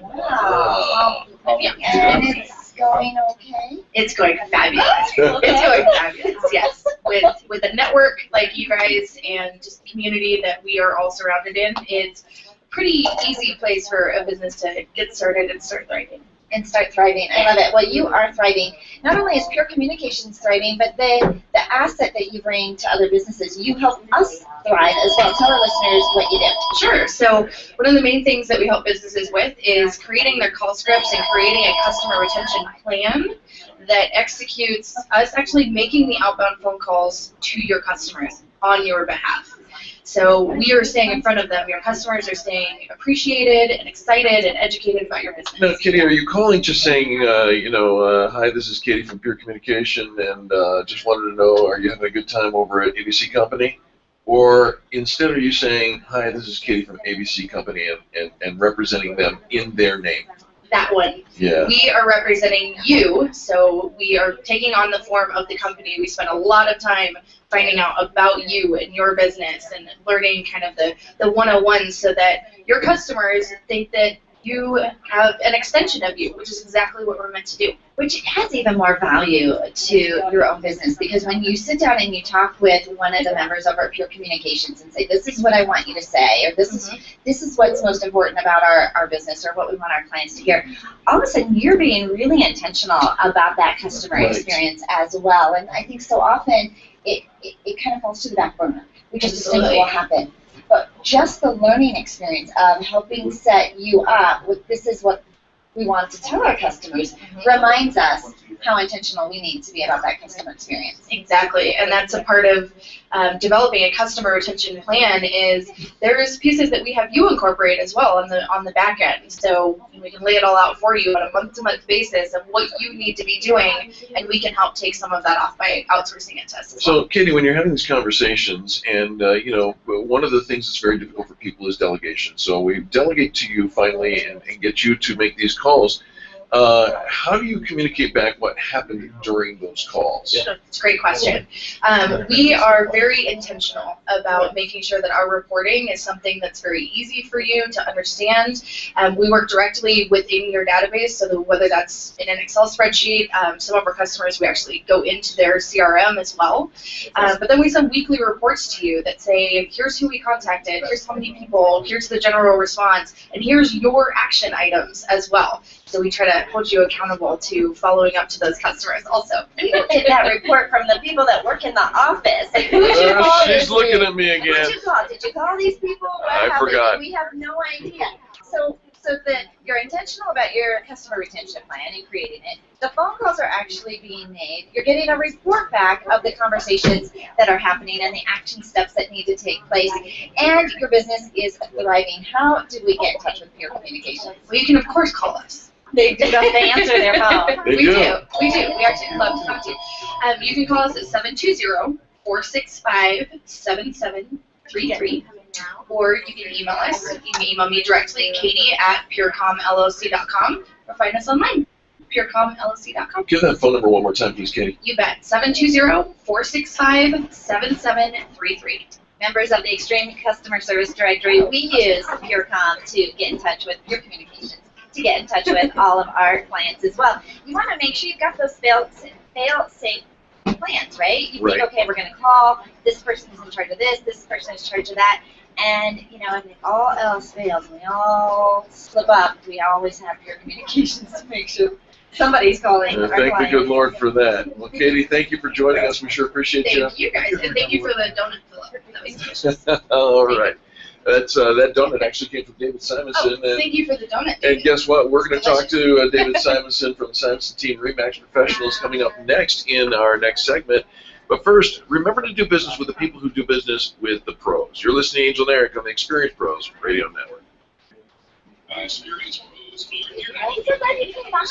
Wow. And it's going okay? It's going fabulous. It's going fabulous, yes. With a network like you guys and just the community that we are all surrounded in, it's a pretty easy place for a business to get started and start thriving. And start thriving. I love it. Well, you are thriving. Not only is Pure Communications thriving, but the asset that you bring to other businesses, you help us thrive as well. Tell our listeners what you do. Sure. So one of the main things that we help businesses with is creating their call scripts and creating a customer retention plan that executes us actually making the outbound phone calls to your customers on your behalf. So we are staying in front of them. Your customers are staying appreciated and excited and educated about your business. Now, Katie, are you calling just saying, hi, this is Katie from Pure Communication, and just wanted to know, are you having a good time over at ABC Company? Or instead, are you saying, hi, this is Katie from ABC Company, and representing them in their name? That one. Yeah. We are representing you, so we are taking on the form of the company. We spend a lot of time finding out about you and your business and learning kind of the 101 so that your customers think that you have an extension of you, which is exactly what we're meant to do. Which adds even more value to your own business, because when you sit down and you talk with one of the members over at Pure Communications and say, this is what I want you to say, or this is what's most important about our business, or what we want our clients to hear, all of a sudden you're being really intentional about that customer experience as well. And I think so often it kind of falls to the back burner. We just assume it will happen. But just the learning experience of helping set you up with this is what we want to tell our customers reminds us how intentional we need to be about that customer experience. Exactly, and that's a part of developing a customer retention plan. Is there's pieces that we have you incorporate as well on the back end, so we can lay it all out for you on a month-to-month basis of what you need to be doing, and we can help take some of that off by outsourcing it to us. So, Katie, when you're having these conversations, and one of the things that's very difficult for people is delegation. So we delegate to you finally and get you to make these calls. How do you communicate back what happened during those calls? It's a great question. We are very intentional about making sure that our reporting is something that's very easy for you to understand. We work directly within your database, so that whether that's in an Excel spreadsheet, some of our customers, we actually go into their CRM as well. But then we send weekly reports to you that say, here's who we contacted, here's how many people, here's the general response, and here's your action items as well. So we try to hold you accountable to following up to those customers also. You don't get that report from the people that work in the office. Like, who did you call She's looking at me again. Who did you call? Did you call these people? What I happened? forgot. We have no idea. So you're intentional about your customer retention plan and creating it. The phone calls are actually being made. You're getting a report back of the conversations that are happening and the action steps that need to take place. And your business is thriving. How did we get in touch with Pure Communications? Well, you can, of course, call us. They do. They answer their phone. They We do. do. We do. We actually love to talk to you. You can call us at 720-465-7733. Or you can email us. You can email me directly, katie@purecomllc.com, or find us online, purecomllc.com. Give that phone number one more time, please, Katie. You bet. 720-465-7733. Members of the Extreme Customer Service Directory, we use PureCom to get in touch with Pure Communications, to get in touch with all of our clients as well. You want to make sure you've got those fail-safe plans, right? You think, okay, we're going to call, this person is in charge of this person is in charge of that, and, if all else fails, we all slip up, we always have Pure Communications to make sure somebody's calling our Thank the clients. good Lord for that. Well, Katie, thank you for joining us. We sure appreciate you. Thank you guys, and thank you for the donut fill-up. That was nice. All right. That's that donut actually came from David Simonson. Oh, thank you for the donut. And guess what? We're going to talk to David Simonson from the Simonson team, Remax Professionals, coming up next in our next segment. But first, remember to do business with the people who do business with the pros. You're listening to Angel and Eric on the Experience Pros Radio Network. Experience Pros are here to I'm help so glad you came by.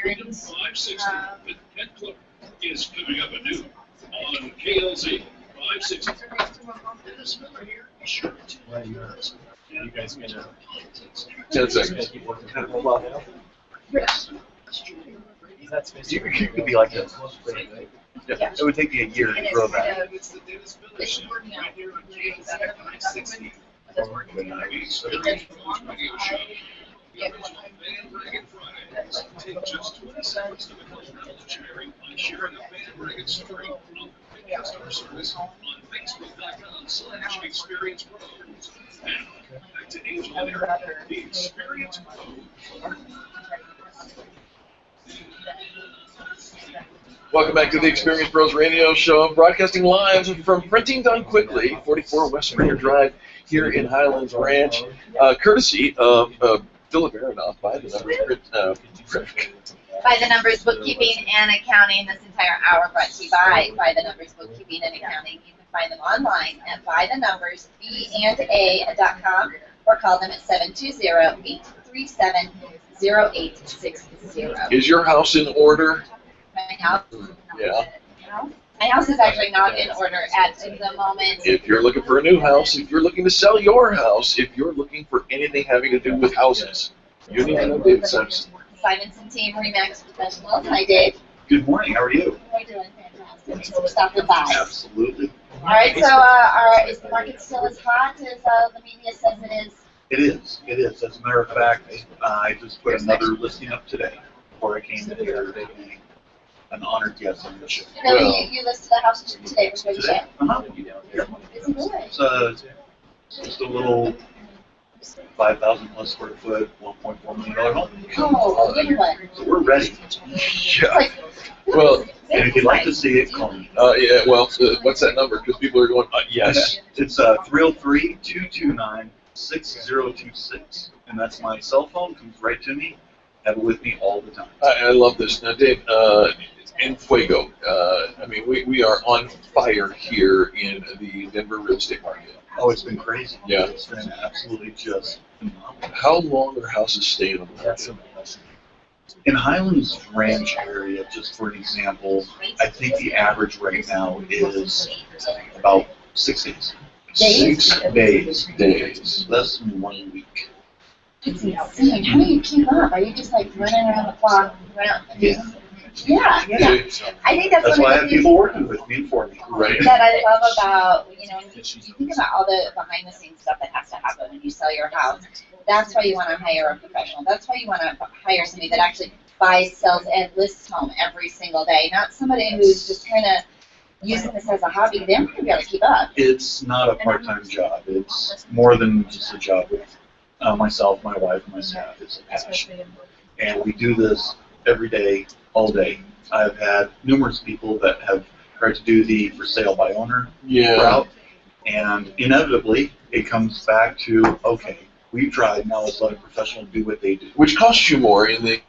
Freedom 560 with Ken Clark is coming up anew on KLZ 560. Dennis Miller here. Be sure to You guys gonna 10 seconds. keep working for a while now? Yes. That's basically You could be like this. Yeah. It would take me a year to grow that. It's the Dennis Miller Show right here on KLZ 560. The Experience Pros Radio Show. Braggin Fridays. Take just 20 seconds to become revolutionary by sharing a Braggin story from customer service on Facebook.com/Experience Pros. Now, back to Angel and Eric, the Experience Pros. Welcome back to the Experience Pros Radio Show, broadcasting live from Printing Done Quickly, 44 West Springer Drive here in Highlands Ranch, courtesy of Philip Aronoff by the By the Numbers Bookkeeping and Accounting. This entire hour brought to you by the Numbers Bookkeeping and Accounting. You can find them online at bythenumbersba.com or call them at 720-837-0860. Is your house in order? My house. Yeah. My house is actually not in order at the moment. If you're looking for a new house, if you're looking to sell your house, if you're looking for anything having to do with houses, you need to know David Simonson. Simonson team, Remax Professionals. Hi, Dave. Good morning. How are you? We're doing fantastic. Thanks for stopping by. Absolutely. All right, so is the market still as hot as the media says it is? It is. It is. As a matter of fact, I just put another listing up today before I came in here. An honored guest on the show. Really, you listed a house today for good Today? Uh-huh. Is it good? It's just a little 5,000 plus square foot, $1.4 million home. Oh, a good one. So we're ready. Yeah. Well, And if you'd like to see it, call me. yeah. Well, what's that number? Because people are going, yes. It's 303-229-6026. And that's my cell phone. Comes right to me. Have it with me all the time. I love this. Now, Dave, en fuego. I mean, we are on fire here in the Denver real estate market. Oh, it's been crazy. Yeah. It's been absolutely just phenomenal. How long are houses staying on the market? In Highlands Ranch area, just for an example, I think the average right now is about 6 days. Days? 6 days. Less than 1 week. It's insane. How do you keep up? Are you just like running around the clock? Yeah. Yeah. I think that's That's one why I of have the things people working with me and for me. Right. that I love about, you think about all the behind the scenes stuff that has to happen when you sell your house. That's why you want to hire a professional. That's why you want to hire somebody that actually buys, sells, and lists home every single day. Not somebody who's just kind of using this as a hobby. They're not going to be able to keep up. It's not a part-time job. It's more than just a job with myself, my wife, and my staff. It's a passion. And we do this every day, all day. I've had numerous people that have tried to do the for sale by owner route, and inevitably it comes back to, okay, we've tried, now let's let a professional do what they do. Which costs you more in the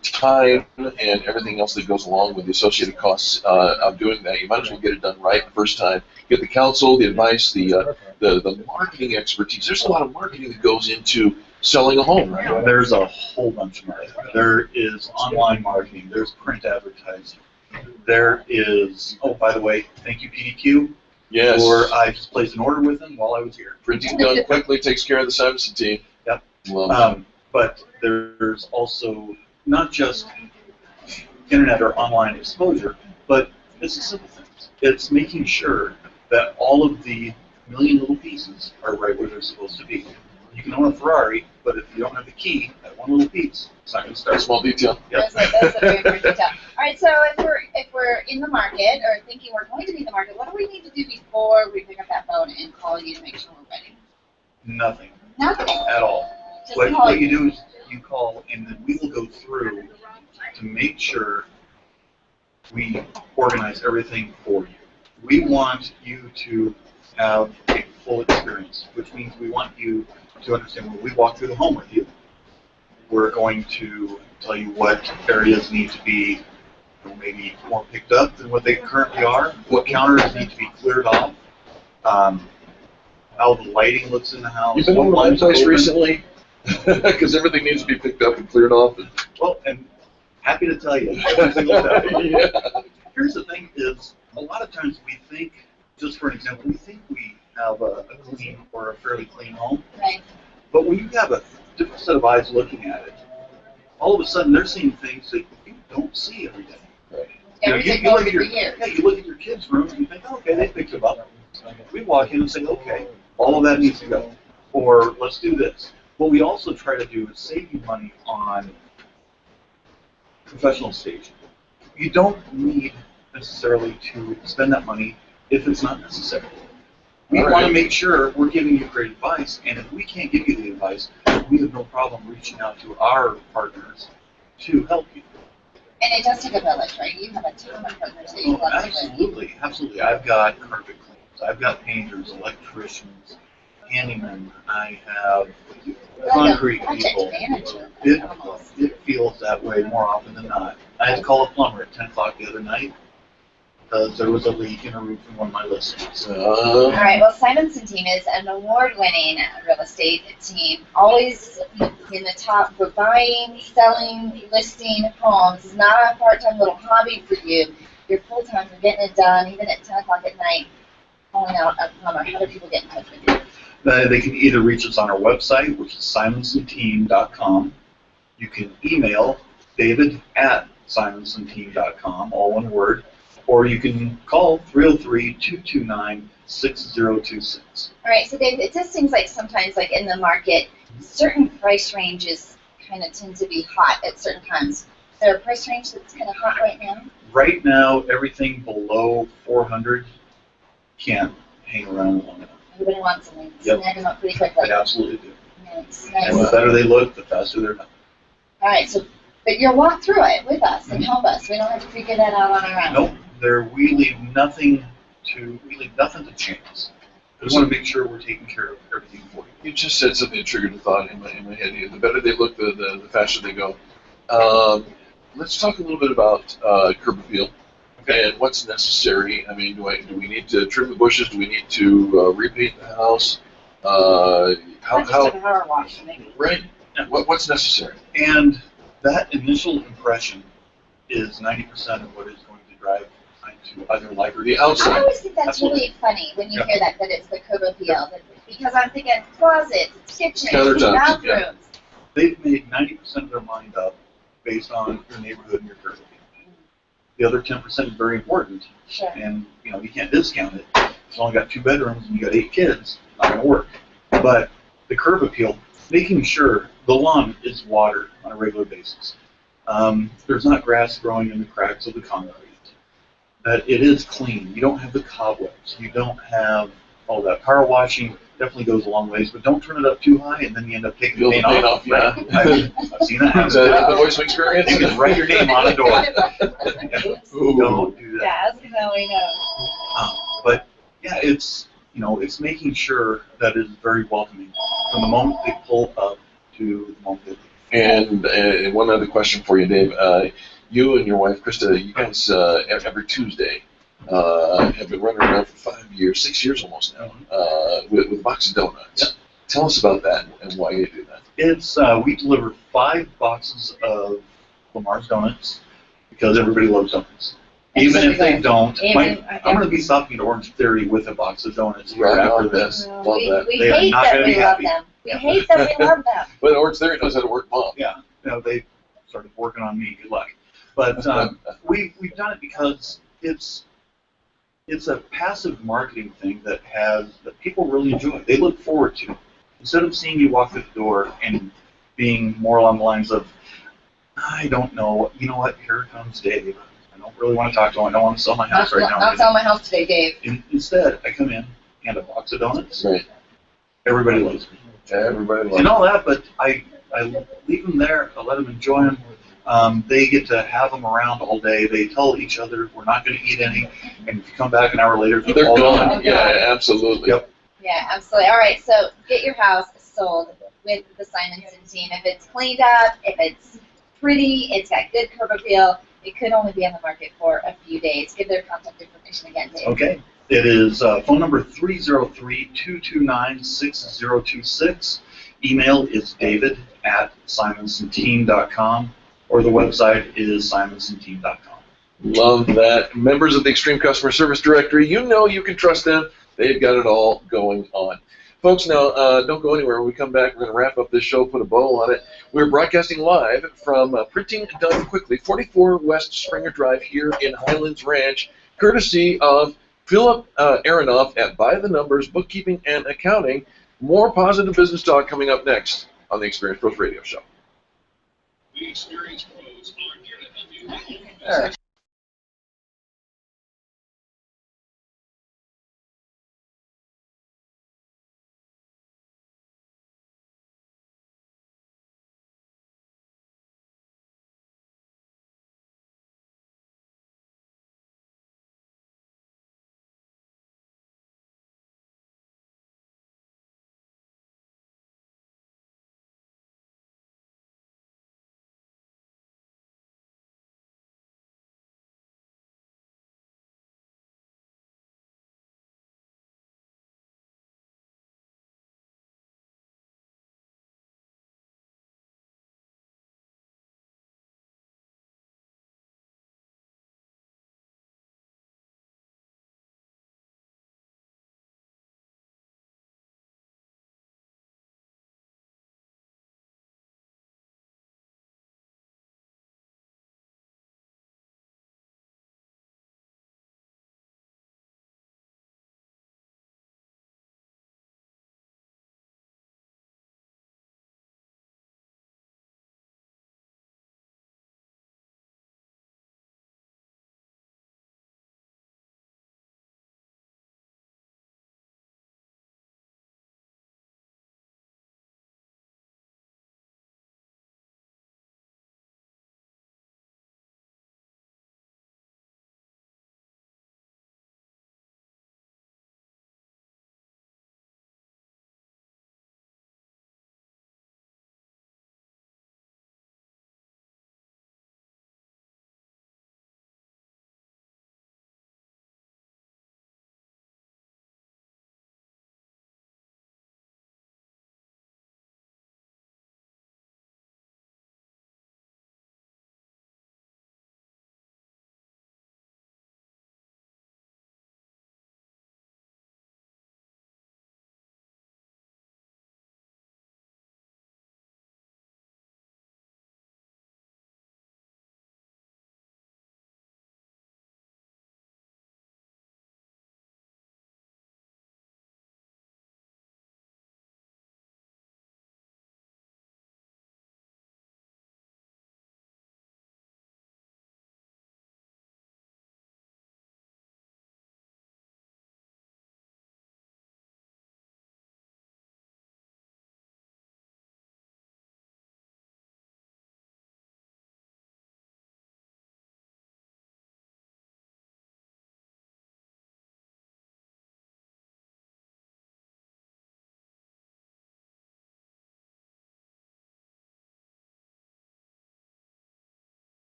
time and everything else that goes along with the associated costs of doing that. You might as well get it done right the first time. Get the counsel, the advice, the marketing expertise. There's a lot of marketing that goes into selling a home, right? There's a whole bunch of marketing. There is online marketing. There's print advertising. There is, oh, by the way, thank you, PDQ. Yes. Or I just placed an order with them while I was here. Printing done quickly takes care of the Simonson team. Yep. Love but there's also not just internet or online exposure, but it's the simple things. It's making sure that all of the million little pieces are right where they're supposed to be. You can own a Ferrari, but if you don't have the key, that one little piece, it's not going to start. Small detail. Yep. That's a very important detail. All right, so if we're in the market or thinking we're going to be in the market, what do we need to do before we pick up that phone and call you to make sure we're ready? Nothing. Nothing. At all. Just What call you do is you call, and then we will go through to make sure we organize everything for you. We want you to have a full experience, which means we want you to understand when we walk through the home with you, we're going to tell you what areas need to be maybe more picked up than what they currently are, what counters need to be cleared off, how the lighting looks in the house. You've been over my place recently? Because everything needs to be picked up and cleared off. Well, and happy to tell you every single day. Yeah. Here's the thing is, a lot of times we think, just for an example, we think we have a clean or a fairly clean home. Right. But when you have a different set of eyes looking at it, all of a sudden they're seeing things that you don't see every day. Right. You look at you look at your kids' room and you think, oh, okay, they picked them up. We walk in and say, okay, all of that needs to go. Or let's do this. What we also try to do is save you money on professional staging. You don't need necessarily to spend that money if it's not necessary. We want to make sure we're giving you great advice, and if we can't give you the advice, we have no problem reaching out to our partners to help you. And it does take a village, right? You have a ton of partners that you love to Absolutely, absolutely. I've got carpet cleaners, I've got painters, electricians, handymen, I have concrete people. It feels that way more often than not. I had to call a plumber at 10 o'clock the other night because there was a leak in a roof in one of my listings. All right, well, Simonson team is an award-winning real estate team, always in the top for buying, selling, listing homes. It's not a part-time little hobby for you. You're full-time for getting it done, even at 10 o'clock at night, calling out a plumber. How do people get in touch with you? They can either reach us on our website, which is simonsonteam.com. You can email David at simonsonteam.com, all one word, or you can call 303-229-6026. All right, so Dave, it just seems like sometimes, like in the market, certain price ranges kind of tend to be hot at certain times. Is there a price range that's kind of hot right now? Right now, everything below 400 can't hang around long enough. Everybody wants them. Yep. Snag them up pretty quickly. They absolutely do. Nice, And the nice. better they look, the faster they're done. All right, so but you'll walk through it with us and help us. We don't have to figure that out on our own. Nope, we leave nothing to chance. We want to make sure we're taking care of everything for you. You just said something that triggered a thought in my head. The better they look, the faster they go. Let's talk a little bit about curb appeal and what's necessary. I mean, do we need to trim the bushes? Do we need to repaint the house? Not just a power wash, maybe. Right. What's necessary? And that initial impression is 90% of what is going to drive to either like or the I outside. always think that's really funny when you hear that it's the curb appeal. Because I'm thinking closets, kitchens, Countertops, yeah. bathrooms. They've made 90% of their mind up based on your neighborhood and your curb appeal. The other 10% is very important, Sure. and you can't discount it. It's only got 2 bedrooms and you got 8 kids. Not going to work. But the curb appeal, making sure the lawn is watered on a regular basis. There's not grass growing in the cracks of the concrete. That it is clean. You don't have the cobwebs. You don't have all that. Power washing definitely goes a long ways, but don't turn it up too high, and then you end up taking the paint off. Yeah. I've seen that happen. Is that the voice of experience? You can write your name on a door. Don't do that. Yes, now we know. But yeah, it's it's making sure that it is very welcoming from the moment they pull up to the moment they leave. And one other question for you, Dave. You and your wife, Krista, you guys every Tuesday have been running around for 5 years, 6 years almost now, with a box of donuts. Yep. Tell us about that and why you do that. It's we deliver 5 boxes of Lamar's donuts because everybody loves donuts. Even if they don't, I'm going to be stopping at Orange Theory with a box of donuts here after this. Love that. We They are hate not that gonna we be love happy. them. We hate that we love them. But Orange Theory knows how to work mom. Yeah, they started working on me. Good luck. But we've done it because it's a passive marketing thing that people really enjoy. They look forward to. Instead of seeing you walk through the door and being more along the lines of, I don't know, you know what, here comes Dave. I don't really want to talk to him. I don't want to sell my house right now. Not selling my house today, Dave. Instead, I come in, hand a box of donuts. Right. Everybody loves me. Everybody loves And all that, but I leave them there. I let them enjoy them. They get to have them around all day. They tell each other, we're not going to eat any. And if you come back an hour later, they're all gone. Yeah, absolutely. Yep. Yeah, absolutely. All right, so get your house sold with the Simonson team. If it's cleaned up, if it's pretty, it's got good curb appeal, it could only be on the market for a few days. Give their contact information again, Dave. Okay. It is phone number 303-229-6026. Email is david@simonsonteam.com, or the website is simonsonteam.com. Love that. Members of the Extreme Customer Service Directory, you know you can trust them. They've got it all going on. Folks, now, don't go anywhere. When we come back, we're going to wrap up this show, put a bow on it. We're broadcasting live from Printing Done Quickly, 44 West Springer Drive here in Highlands Ranch, courtesy of Philip Aronoff at By the Numbers, Bookkeeping and Accounting. More positive business talk coming up next on the Experience Pros Radio Show. The Experience Pros are here to help you.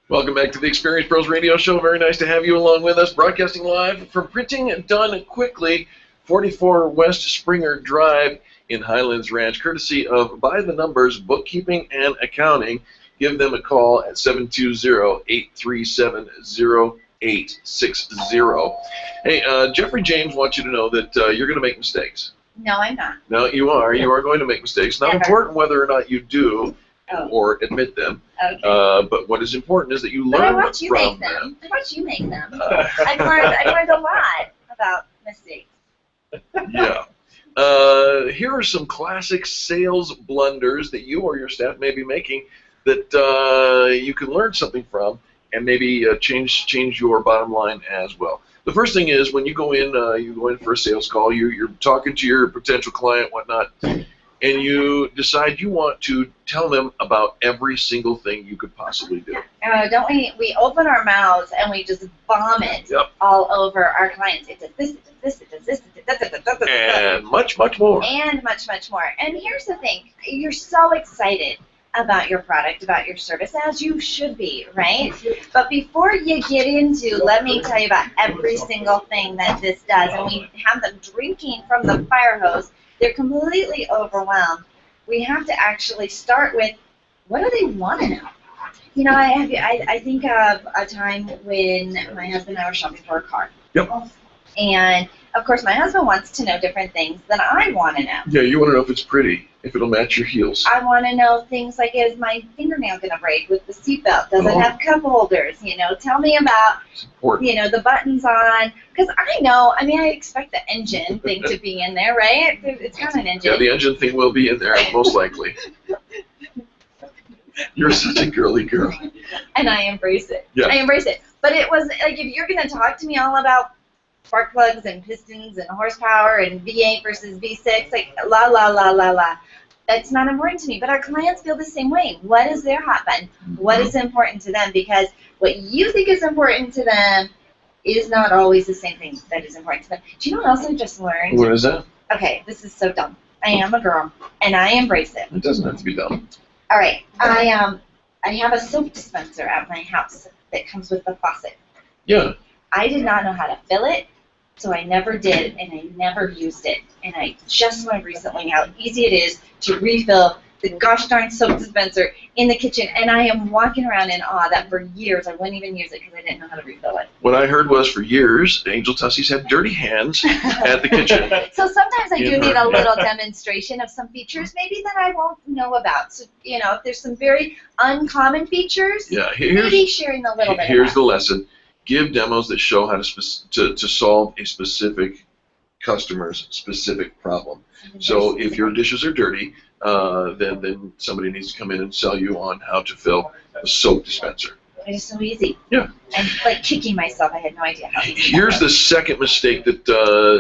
Welcome back to the Experience Pros Radio Show. Very nice to have you along with us. Broadcasting live from Printing Done Quickly, 44 West Springer Drive in Highlands Ranch, courtesy of By the Numbers Bookkeeping and Accounting. Give them a call at 720-837-0860. Hey, Jeffrey James wants you to know that you're going to make mistakes. No, I'm not. No, you are. You are going to make mistakes. Not Never. important whether or not you do or admit them. Okay. But what is important is that you But I learn watch you from make them. I watch you make them. them. I've learned a lot about mistakes. Yeah. Here are some classic sales blunders that you or your staff may be making that you can learn something from and maybe change your bottom line as well. The first thing is when you go in for a sales call, you're talking to your potential client, whatnot, and you decide you want to tell them about every single thing you could possibly do. Don't we? We open our mouths and we just vomit all over our clients. It does this, it does this, it does this, it does this, and much more. And much more. And here's the thing: you're so excited about your product, about your service, as you should be, right? But before you get into, let me tell you about every single thing that this does, and we have them drinking from the fire hose. They're completely overwhelmed. We have to actually start with, what do they want to know? You know, I think of a time when my husband and I were shopping for a car. Yep. And, of course, my husband wants to know different things than I want to know. Yeah, you want to know if it's pretty, if it'll match your heels. I want to know things like, is my fingernail going to break with the seatbelt? Does it have cup holders? You know, tell me about, you know, the buttons on. Because I expect the engine thing to be in there, right? It's got an engine. Yeah, the engine thing will be in there, most likely. You're such a girly girl. And I embrace it. Yeah. I embrace it. But it was, like, if you're going to talk to me all about spark plugs and pistons and horsepower and V8 versus V6, like la la la la la. That's not important to me. But our clients feel the same way. What is their hot button? What is important to them? Because what you think is important to them is not always the same thing that is important to them. Do you know what else I just learned? What is that? Okay, this is so dumb. I am a girl, and I embrace it. It doesn't have to be dumb. All right, I have a soap dispenser at my house that comes with the faucet. Yeah. I did not know how to fill it, so I never did, and I never used it. And I just learned recently how easy it is to refill the gosh darn soap dispenser in the kitchen, and I am walking around in awe that for years I wouldn't even use it because I didn't know how to refill it. What I heard was for years, Angel Tussie's had dirty hands at the kitchen. So sometimes I do need a little demonstration of some features maybe that I won't know about. So, you know, if there's some very uncommon features, maybe sharing a little bit Here's the lesson. Give demos that show how to solve a specific customer's specific problem. So if your dishes are dirty, then somebody needs to come in and sell you on how to fill a soap dispenser. It is so easy. Yeah. I'm like kicking myself. I had no idea how easy. Here's the second mistake that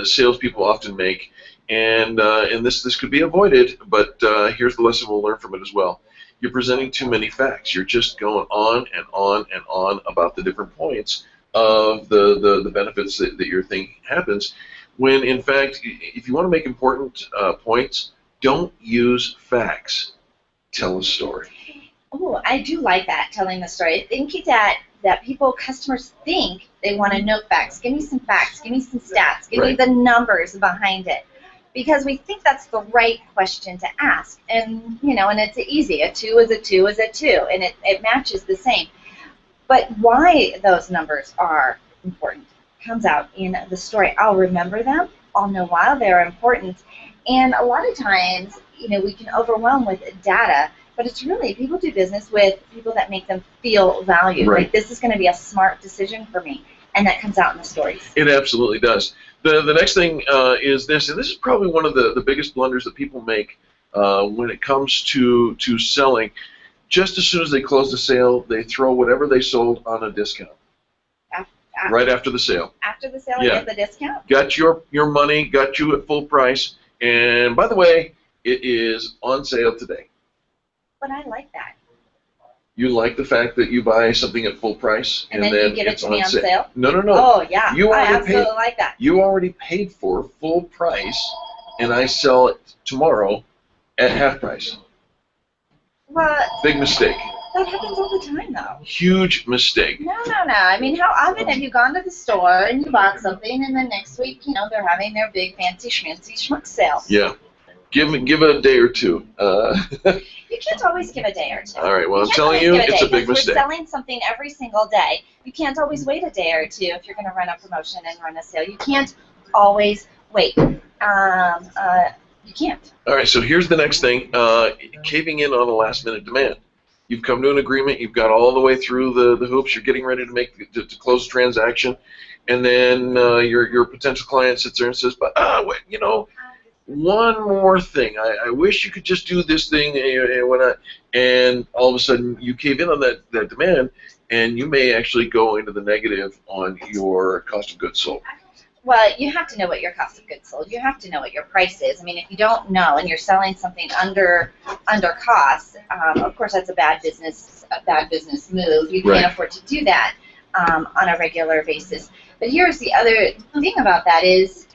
salespeople often make, and this could be avoided, but here's the lesson we'll learn from it as well. You're presenting too many facts. You're just going on and on and on about the different points of the benefits that your thing happens, when in fact, if you want to make important points, don't use facts. Tell a story. Oh, I do like that, telling the story. I think that customers think they want to know facts. Give me some facts. Give me some stats. Give me the numbers behind it. Because we think that's the right question to ask. And, you know, and it's easy. A 2 is a 2 is a 2. And it matches the same. But why those numbers are important comes out in the story. I'll remember them. I'll know why they're important. And a lot of times, you know, we can overwhelm with data, but it's really, people do business with people that make them feel valued. Right. Like, this is going to be a smart decision for me. And that comes out in the stories. It absolutely does. The next thing is this, and this is probably one of the biggest blunders that people make when it comes to selling. Just as soon as they close the sale, they throw whatever they sold on a discount. Right after the sale. After the sale, you get the discount? Got your money, got you at full price, and by the way, it is on sale today. But I like that. You like the fact that you buy something at full price and then you give it to me on sale? No. Oh, yeah. I absolutely paid, like that. You already paid for full price, and I sell it tomorrow at half price. Well, big mistake. That happens all the time, though. Huge mistake. No. I mean, how often have you gone to the store and you bought something, and then next week, they're having their big fancy schmancy schmuck sale? Yeah. Give it a day or two. You can't always give a day or two. All right. Well, I'm can't telling always you, give it's a big because mistake. We're selling something every single day. You can't always wait a day or two if you're going to run a promotion and run a sale. You can't always wait. You can't. All right. So here's the next thing: caving in on a last-minute demand. You've come to an agreement. You've got all the way through the hoops. You're getting ready to close the transaction, and then your potential client sits there and says, "But wait, one more thing. I wish you could just do this thing." And all of a sudden, you cave in on that demand, and you may actually go into the negative on your cost of goods sold. Well, you have to know what your cost of goods sold. You have to know what your price is. I mean, if you don't know and you're selling something under cost, of course that's a bad business move. You can't afford to do that on a regular basis. But here's the other thing about that is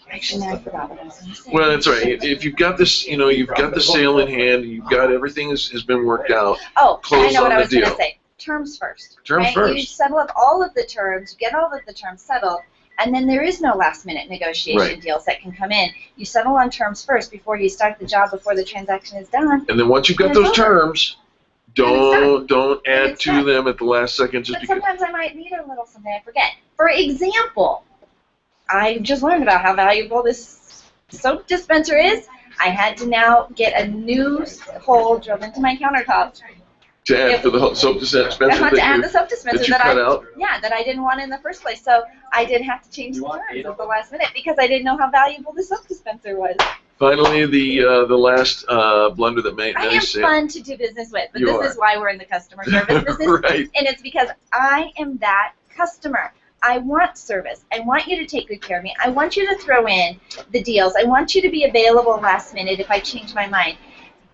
actually, now I forgot what I was going to say. Well, that's right. If you've got this, you've got the sale in hand, you've got everything has been worked out. Oh, close I know what on I the was going to deal. say. Terms first. Terms right? first. You settle up all of the terms, you get all of the terms settled, and then there is no last-minute negotiation deals that can come in. You settle on terms first before you start the job, before the transaction is done. And then once you've got those terms, don't add to them at the last second just But because. sometimes I might need a little something I forget. For example, I just learned about how valuable this soap dispenser is. I had to now get a new hole drilled into my countertop. To add to the soap dispenser that you cut out? Yeah, that I didn't want in the first place. So I did have to change the terms at the last minute because I didn't know how valuable the soap dispenser was. Finally, the last blunder that many I am say. fun to do business with, but this is why we're in the customer service business. Right. And it's because I am that customer. I want service. I want you to take good care of me. I want you to throw in the deals. I want you to be available last minute if I change my mind.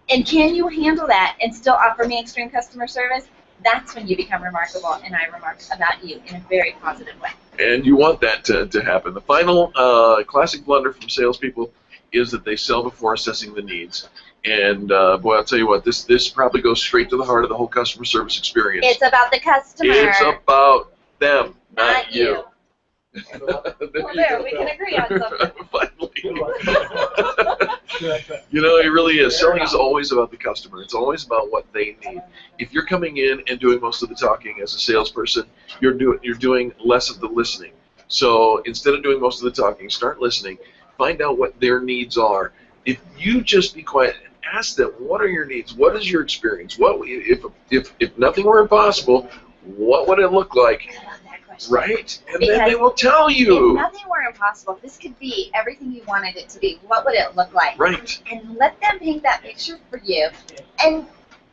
And can you handle that and still offer me extreme customer service? That's when you become remarkable, and I remark about you in a very positive way. And you want that to happen. The final classic blunder from salespeople is that they sell before assessing the needs. And boy, I'll tell you what, this probably goes straight to the heart of the whole customer service experience. It's about the customer. It's about them, not you. Well, there, we can agree on something. Finally. It really is. Selling is always about the customer. It's always about what they need. If you're coming in and doing most of the talking as a salesperson, you're doing less of the listening. So instead of doing most of the talking, start listening. Find out what their needs are. If you just be quiet and ask them, what are your needs? What is your experience? What if nothing were impossible, what would it look like? Right? And because then they will tell you. If nothing were impossible, if this could be everything you wanted it to be, what would it look like? Right. And let them paint that picture for you. And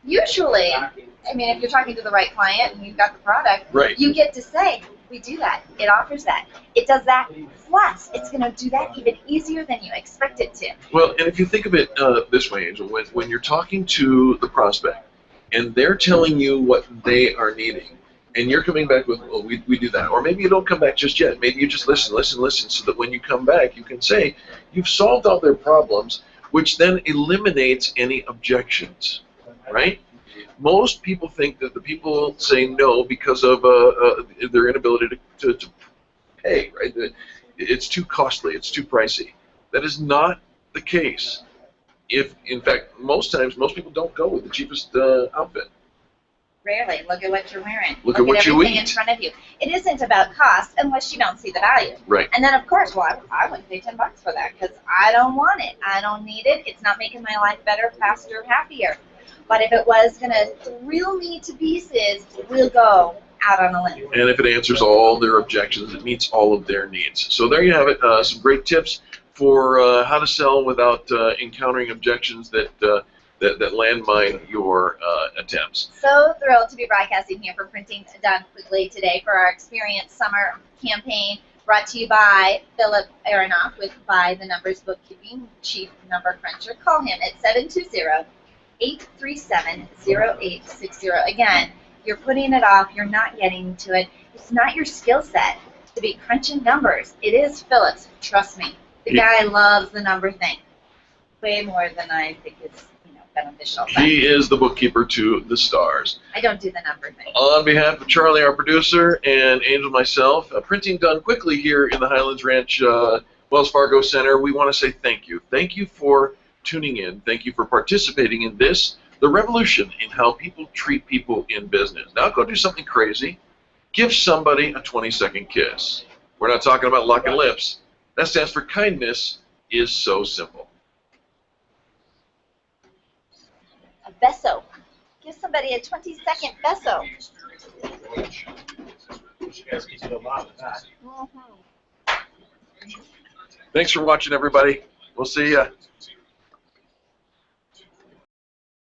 usually, I mean, if you're talking to the right client and you've got the product, you get to say, we do that. It offers that. It does that. Plus, it's going to do that even easier than you expect it to. Well, and if you think of it this way, Angel, when you're talking to the prospect and they're telling you what they are needing, and you're coming back with, well, we do that. Or maybe you don't come back just yet. Maybe you just listen, so that when you come back, you can say, you've solved all their problems, which then eliminates any objections, right? Most people think that the people say no because of their inability to pay, right? It's too costly, it's too pricey. That is not the case. In fact, most times, most people don't go with the cheapest outfit. Rarely. Look at what you're wearing. Look at what you eat. In front of you. It isn't about cost unless you don't see the value. Right. And then, of course, well, I wouldn't pay $10 for that because I don't want it. I don't need it. It's not making my life better, faster, happier. But if it was going to thrill me to pieces, we'll go out on a limb. And if it answers all their objections, it meets all of their needs. So there you have it. Some great tips for how to sell without encountering objections that landmine your attempts. So thrilled to be broadcasting here for Printing Done Quickly today for our Experience Summer campaign brought to you by Philip Aronoff with By the Numbers Bookkeeping Chief Number Cruncher. Call him at 720-837-0860. Again, you're putting it off. You're not getting to it. It's not your skill set to be crunching numbers. It is Philip's. Trust me. The guy loves the number thing way more than I think is beneficial. But He is the bookkeeper to the stars. I don't do the number thing. On behalf of Charlie, our producer, and Angel, myself, printing done quickly here in the Highlands Ranch Wells Fargo Center, we want to say thank you. Thank you for tuning in. Thank you for participating in this, the revolution in how people treat people in business. Now go do something crazy. Give somebody a 20-second kiss. We're not talking about licking lips. That stands for kindness is so simple. A beso. Give somebody a 20-second beso. You guys can do a lot with that. Thanks for watching, everybody. We'll see ya.